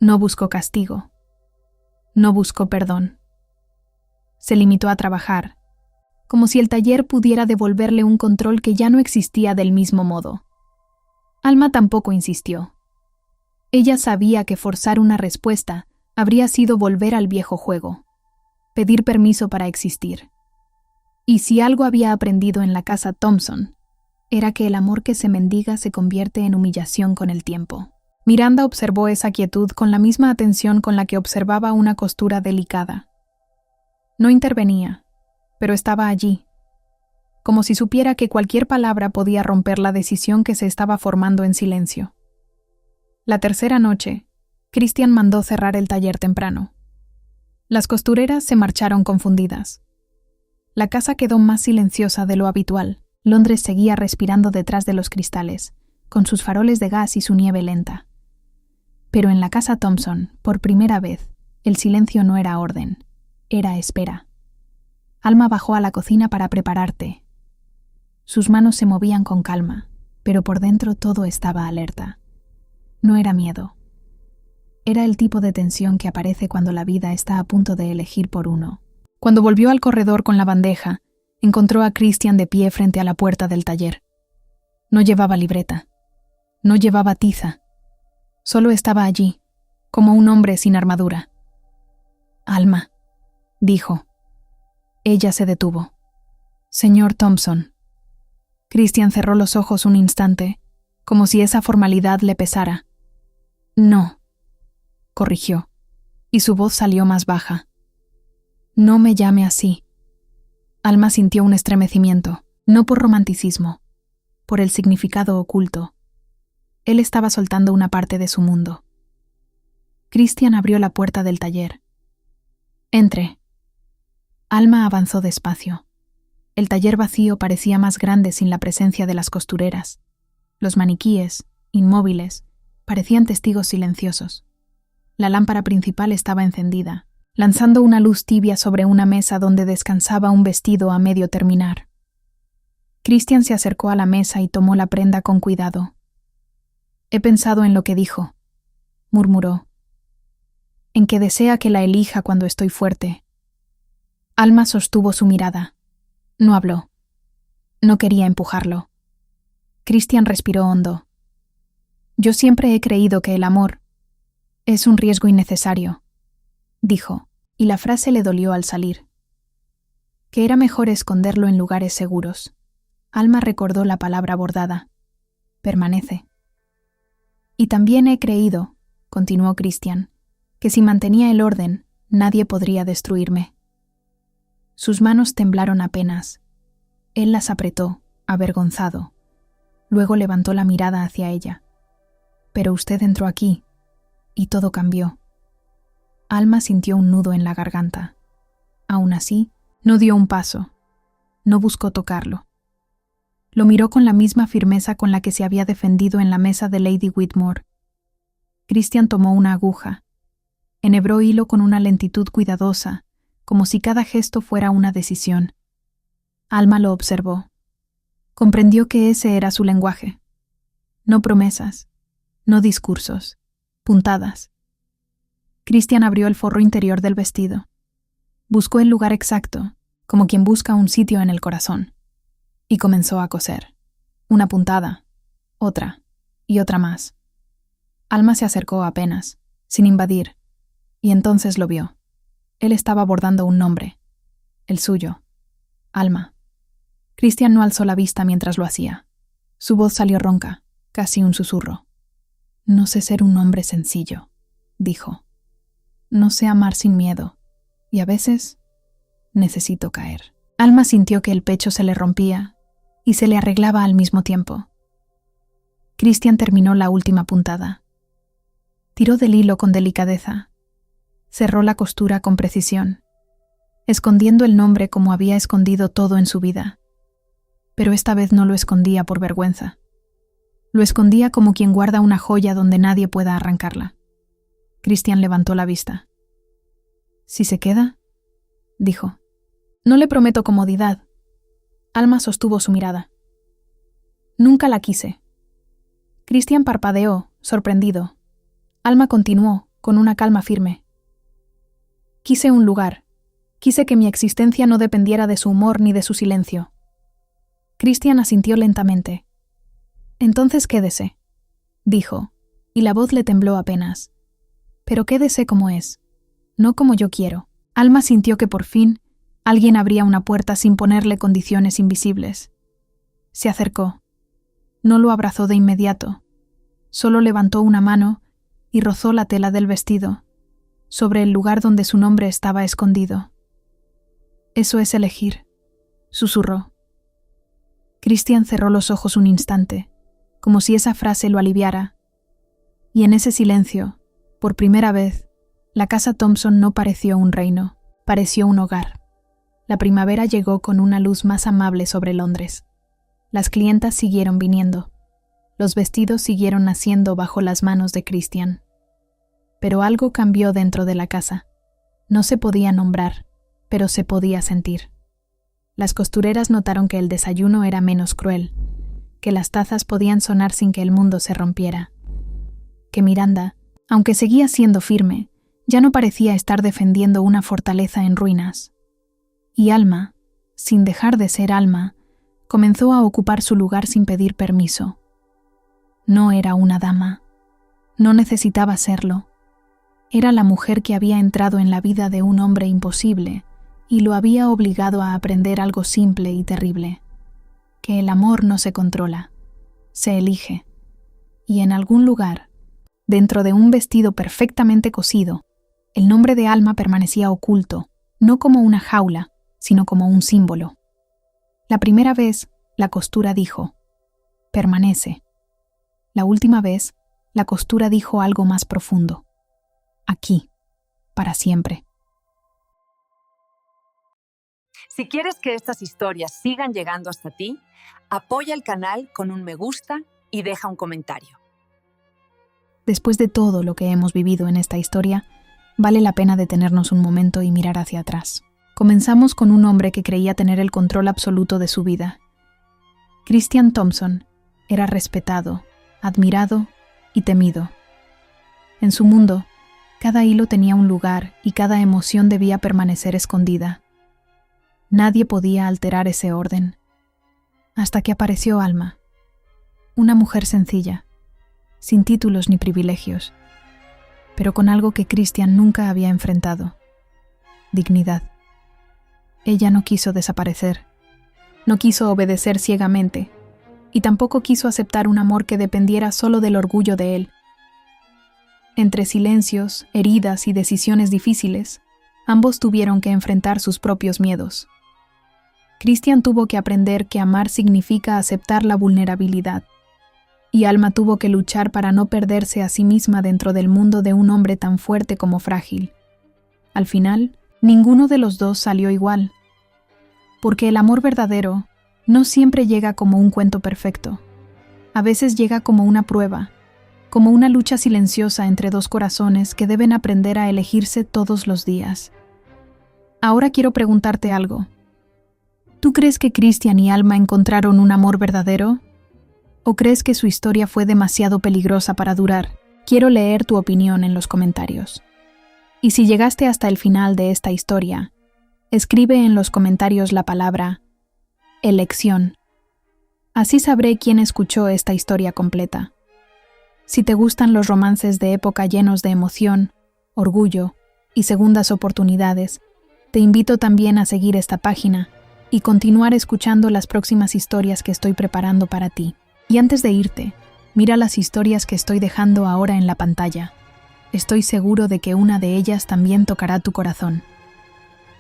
No buscó castigo. No buscó perdón. Se limitó a trabajar, como si el taller pudiera devolverle un control que ya no existía del mismo modo. Alma tampoco insistió. Ella sabía que forzar una respuesta habría sido volver al viejo juego, pedir permiso para existir. Y si algo había aprendido en la casa Thompson, era que el amor que se mendiga se convierte en humillación con el tiempo. Miranda observó esa quietud con la misma atención con la que observaba una costura delicada. No intervenía, pero estaba allí, como si supiera que cualquier palabra podía romper la decisión que se estaba formando en silencio. La tercera noche, Christian mandó cerrar el taller temprano. Las costureras se marcharon confundidas. La casa quedó más silenciosa de lo habitual. Londres seguía respirando detrás de los cristales, con sus faroles de gas y su nieve lenta. Pero en la casa Thompson, por primera vez, el silencio no era orden, era espera. Alma bajó a la cocina para preparar té. Sus manos se movían con calma, pero por dentro todo estaba alerta. No era miedo. Era el tipo de tensión que aparece cuando la vida está a punto de elegir por uno. Cuando volvió al corredor con la bandeja, encontró a Christian de pie frente a la puerta del taller. No llevaba libreta. No llevaba tiza. Solo estaba allí, como un hombre sin armadura. «Alma», dijo. Ella se detuvo. «Señor Thompson». Christian cerró los ojos un instante, como si esa formalidad le pesara. «No», corrigió, y su voz salió más baja. «No me llame así». Alma sintió un estremecimiento, no por romanticismo, por el significado oculto. Él estaba soltando una parte de su mundo. Christian abrió la puerta del taller. «Entre». Alma avanzó despacio. El taller vacío parecía más grande sin la presencia de las costureras. Los maniquíes, inmóviles, parecían testigos silenciosos. La lámpara principal estaba encendida, lanzando una luz tibia sobre una mesa donde descansaba un vestido a medio terminar. Christian se acercó a la mesa y tomó la prenda con cuidado. «He pensado en lo que dijo», murmuró. «En que desea que la elija cuando estoy fuerte». Alma sostuvo su mirada. No habló. No quería empujarlo. Christian respiró hondo. «Yo siempre he creído que el amor es un riesgo innecesario», dijo, y la frase le dolió al salir. Que era mejor esconderlo en lugares seguros. Alma recordó la palabra bordada. Permanece. «Y también he creído», continuó Christian, «que si mantenía el orden, nadie podría destruirme». Sus manos temblaron apenas. Él las apretó, avergonzado. Luego levantó la mirada hacia ella. «Pero usted entró aquí, y todo cambió». Alma sintió un nudo en la garganta. Aún así, no dio un paso. No buscó tocarlo. Lo miró con la misma firmeza con la que se había defendido en la mesa de Lady Whitmore. Christian tomó una aguja. Enhebró hilo con una lentitud cuidadosa, como si cada gesto fuera una decisión. Alma lo observó. Comprendió que ese era su lenguaje. No promesas, no discursos, puntadas. Christian abrió el forro interior del vestido. Buscó el lugar exacto, como quien busca un sitio en el corazón, y comenzó a coser. Una puntada, otra, y otra más. Alma se acercó apenas, sin invadir, y entonces lo vio. Él estaba bordando un nombre, el suyo, Alma. Christian no alzó la vista mientras lo hacía. Su voz salió ronca, casi un susurro. «No sé ser un hombre sencillo», dijo. «No sé amar sin miedo, y a veces necesito caer». Alma sintió que el pecho se le rompía y se le arreglaba al mismo tiempo. Christian terminó la última puntada. Tiró del hilo con delicadeza. Cerró la costura con precisión, escondiendo el nombre como había escondido todo en su vida. Pero esta vez no lo escondía por vergüenza. Lo escondía como quien guarda una joya donde nadie pueda arrancarla. Christian levantó la vista. «¿Si se queda?», dijo. «No le prometo comodidad». Alma sostuvo su mirada. «Nunca la quise». Christian parpadeó, sorprendido. Alma continuó, con una calma firme. «Quise un lugar. Quise que mi existencia no dependiera de su humor ni de su silencio». Christian asintió lentamente. «Entonces quédese», dijo, y la voz le tembló apenas. «Pero quédese como es, no como yo quiero». Alma sintió que por fin alguien abría una puerta sin ponerle condiciones invisibles. Se acercó. No lo abrazó de inmediato. Solo levantó una mano y rozó la tela del vestido, sobre el lugar donde su nombre estaba escondido. «Eso es elegir», susurró. Christian cerró los ojos un instante, como si esa frase lo aliviara, y en ese silencio, por primera vez, la casa Thompson no pareció un reino, pareció un hogar. La primavera llegó con una luz más amable sobre Londres. Las clientas siguieron viniendo. Los vestidos siguieron naciendo bajo las manos de Christian. Pero algo cambió dentro de la casa. No se podía nombrar, pero se podía sentir. Las costureras notaron que el desayuno era menos cruel, que las tazas podían sonar sin que el mundo se rompiera, que Miranda, aunque seguía siendo firme, ya no parecía estar defendiendo una fortaleza en ruinas. Y Alma, sin dejar de ser Alma, comenzó a ocupar su lugar sin pedir permiso. No era una dama. No necesitaba serlo. Era la mujer que había entrado en la vida de un hombre imposible y lo había obligado a aprender algo simple y terrible: que el amor no se controla, se elige. Y en algún lugar, dentro de un vestido perfectamente cosido, el nombre de Alma permanecía oculto, no como una jaula, sino como un símbolo. La primera vez, la costura dijo: permanece. La última vez, la costura dijo algo más profundo: aquí, para siempre. Si quieres que estas historias sigan llegando hasta ti, apoya el canal con un me gusta y deja un comentario. Después de todo lo que hemos vivido en esta historia, vale la pena detenernos un momento y mirar hacia atrás. Comenzamos con un hombre que creía tener el control absoluto de su vida. Christian Thompson era respetado, admirado y temido. En su mundo, cada hilo tenía un lugar y cada emoción debía permanecer escondida. Nadie podía alterar ese orden. Hasta que apareció Alma, una mujer sencilla, sin títulos ni privilegios, pero con algo que Christian nunca había enfrentado: dignidad. Ella no quiso desaparecer, no quiso obedecer ciegamente, y tampoco quiso aceptar un amor que dependiera solo del orgullo de él. Entre silencios, heridas y decisiones difíciles, ambos tuvieron que enfrentar sus propios miedos. Christian tuvo que aprender que amar significa aceptar la vulnerabilidad, y Alma tuvo que luchar para no perderse a sí misma dentro del mundo de un hombre tan fuerte como frágil. Al final, ninguno de los dos salió igual, porque el amor verdadero no siempre llega como un cuento perfecto. A veces llega como una prueba, como una lucha silenciosa entre dos corazones que deben aprender a elegirse todos los días. Ahora quiero preguntarte algo. ¿Tú crees que Christian y Alma encontraron un amor verdadero? ¿O crees que su historia fue demasiado peligrosa para durar? Quiero leer tu opinión en los comentarios. Y si llegaste hasta el final de esta historia, escribe en los comentarios la palabra elección. Así sabré quién escuchó esta historia completa. Si te gustan los romances de época llenos de emoción, orgullo y segundas oportunidades, te invito también a seguir esta página y continuar escuchando las próximas historias que estoy preparando para ti. Y antes de irte, mira las historias que estoy dejando ahora en la pantalla. Estoy seguro de que una de ellas también tocará tu corazón.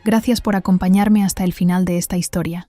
Gracias por acompañarme hasta el final de esta historia.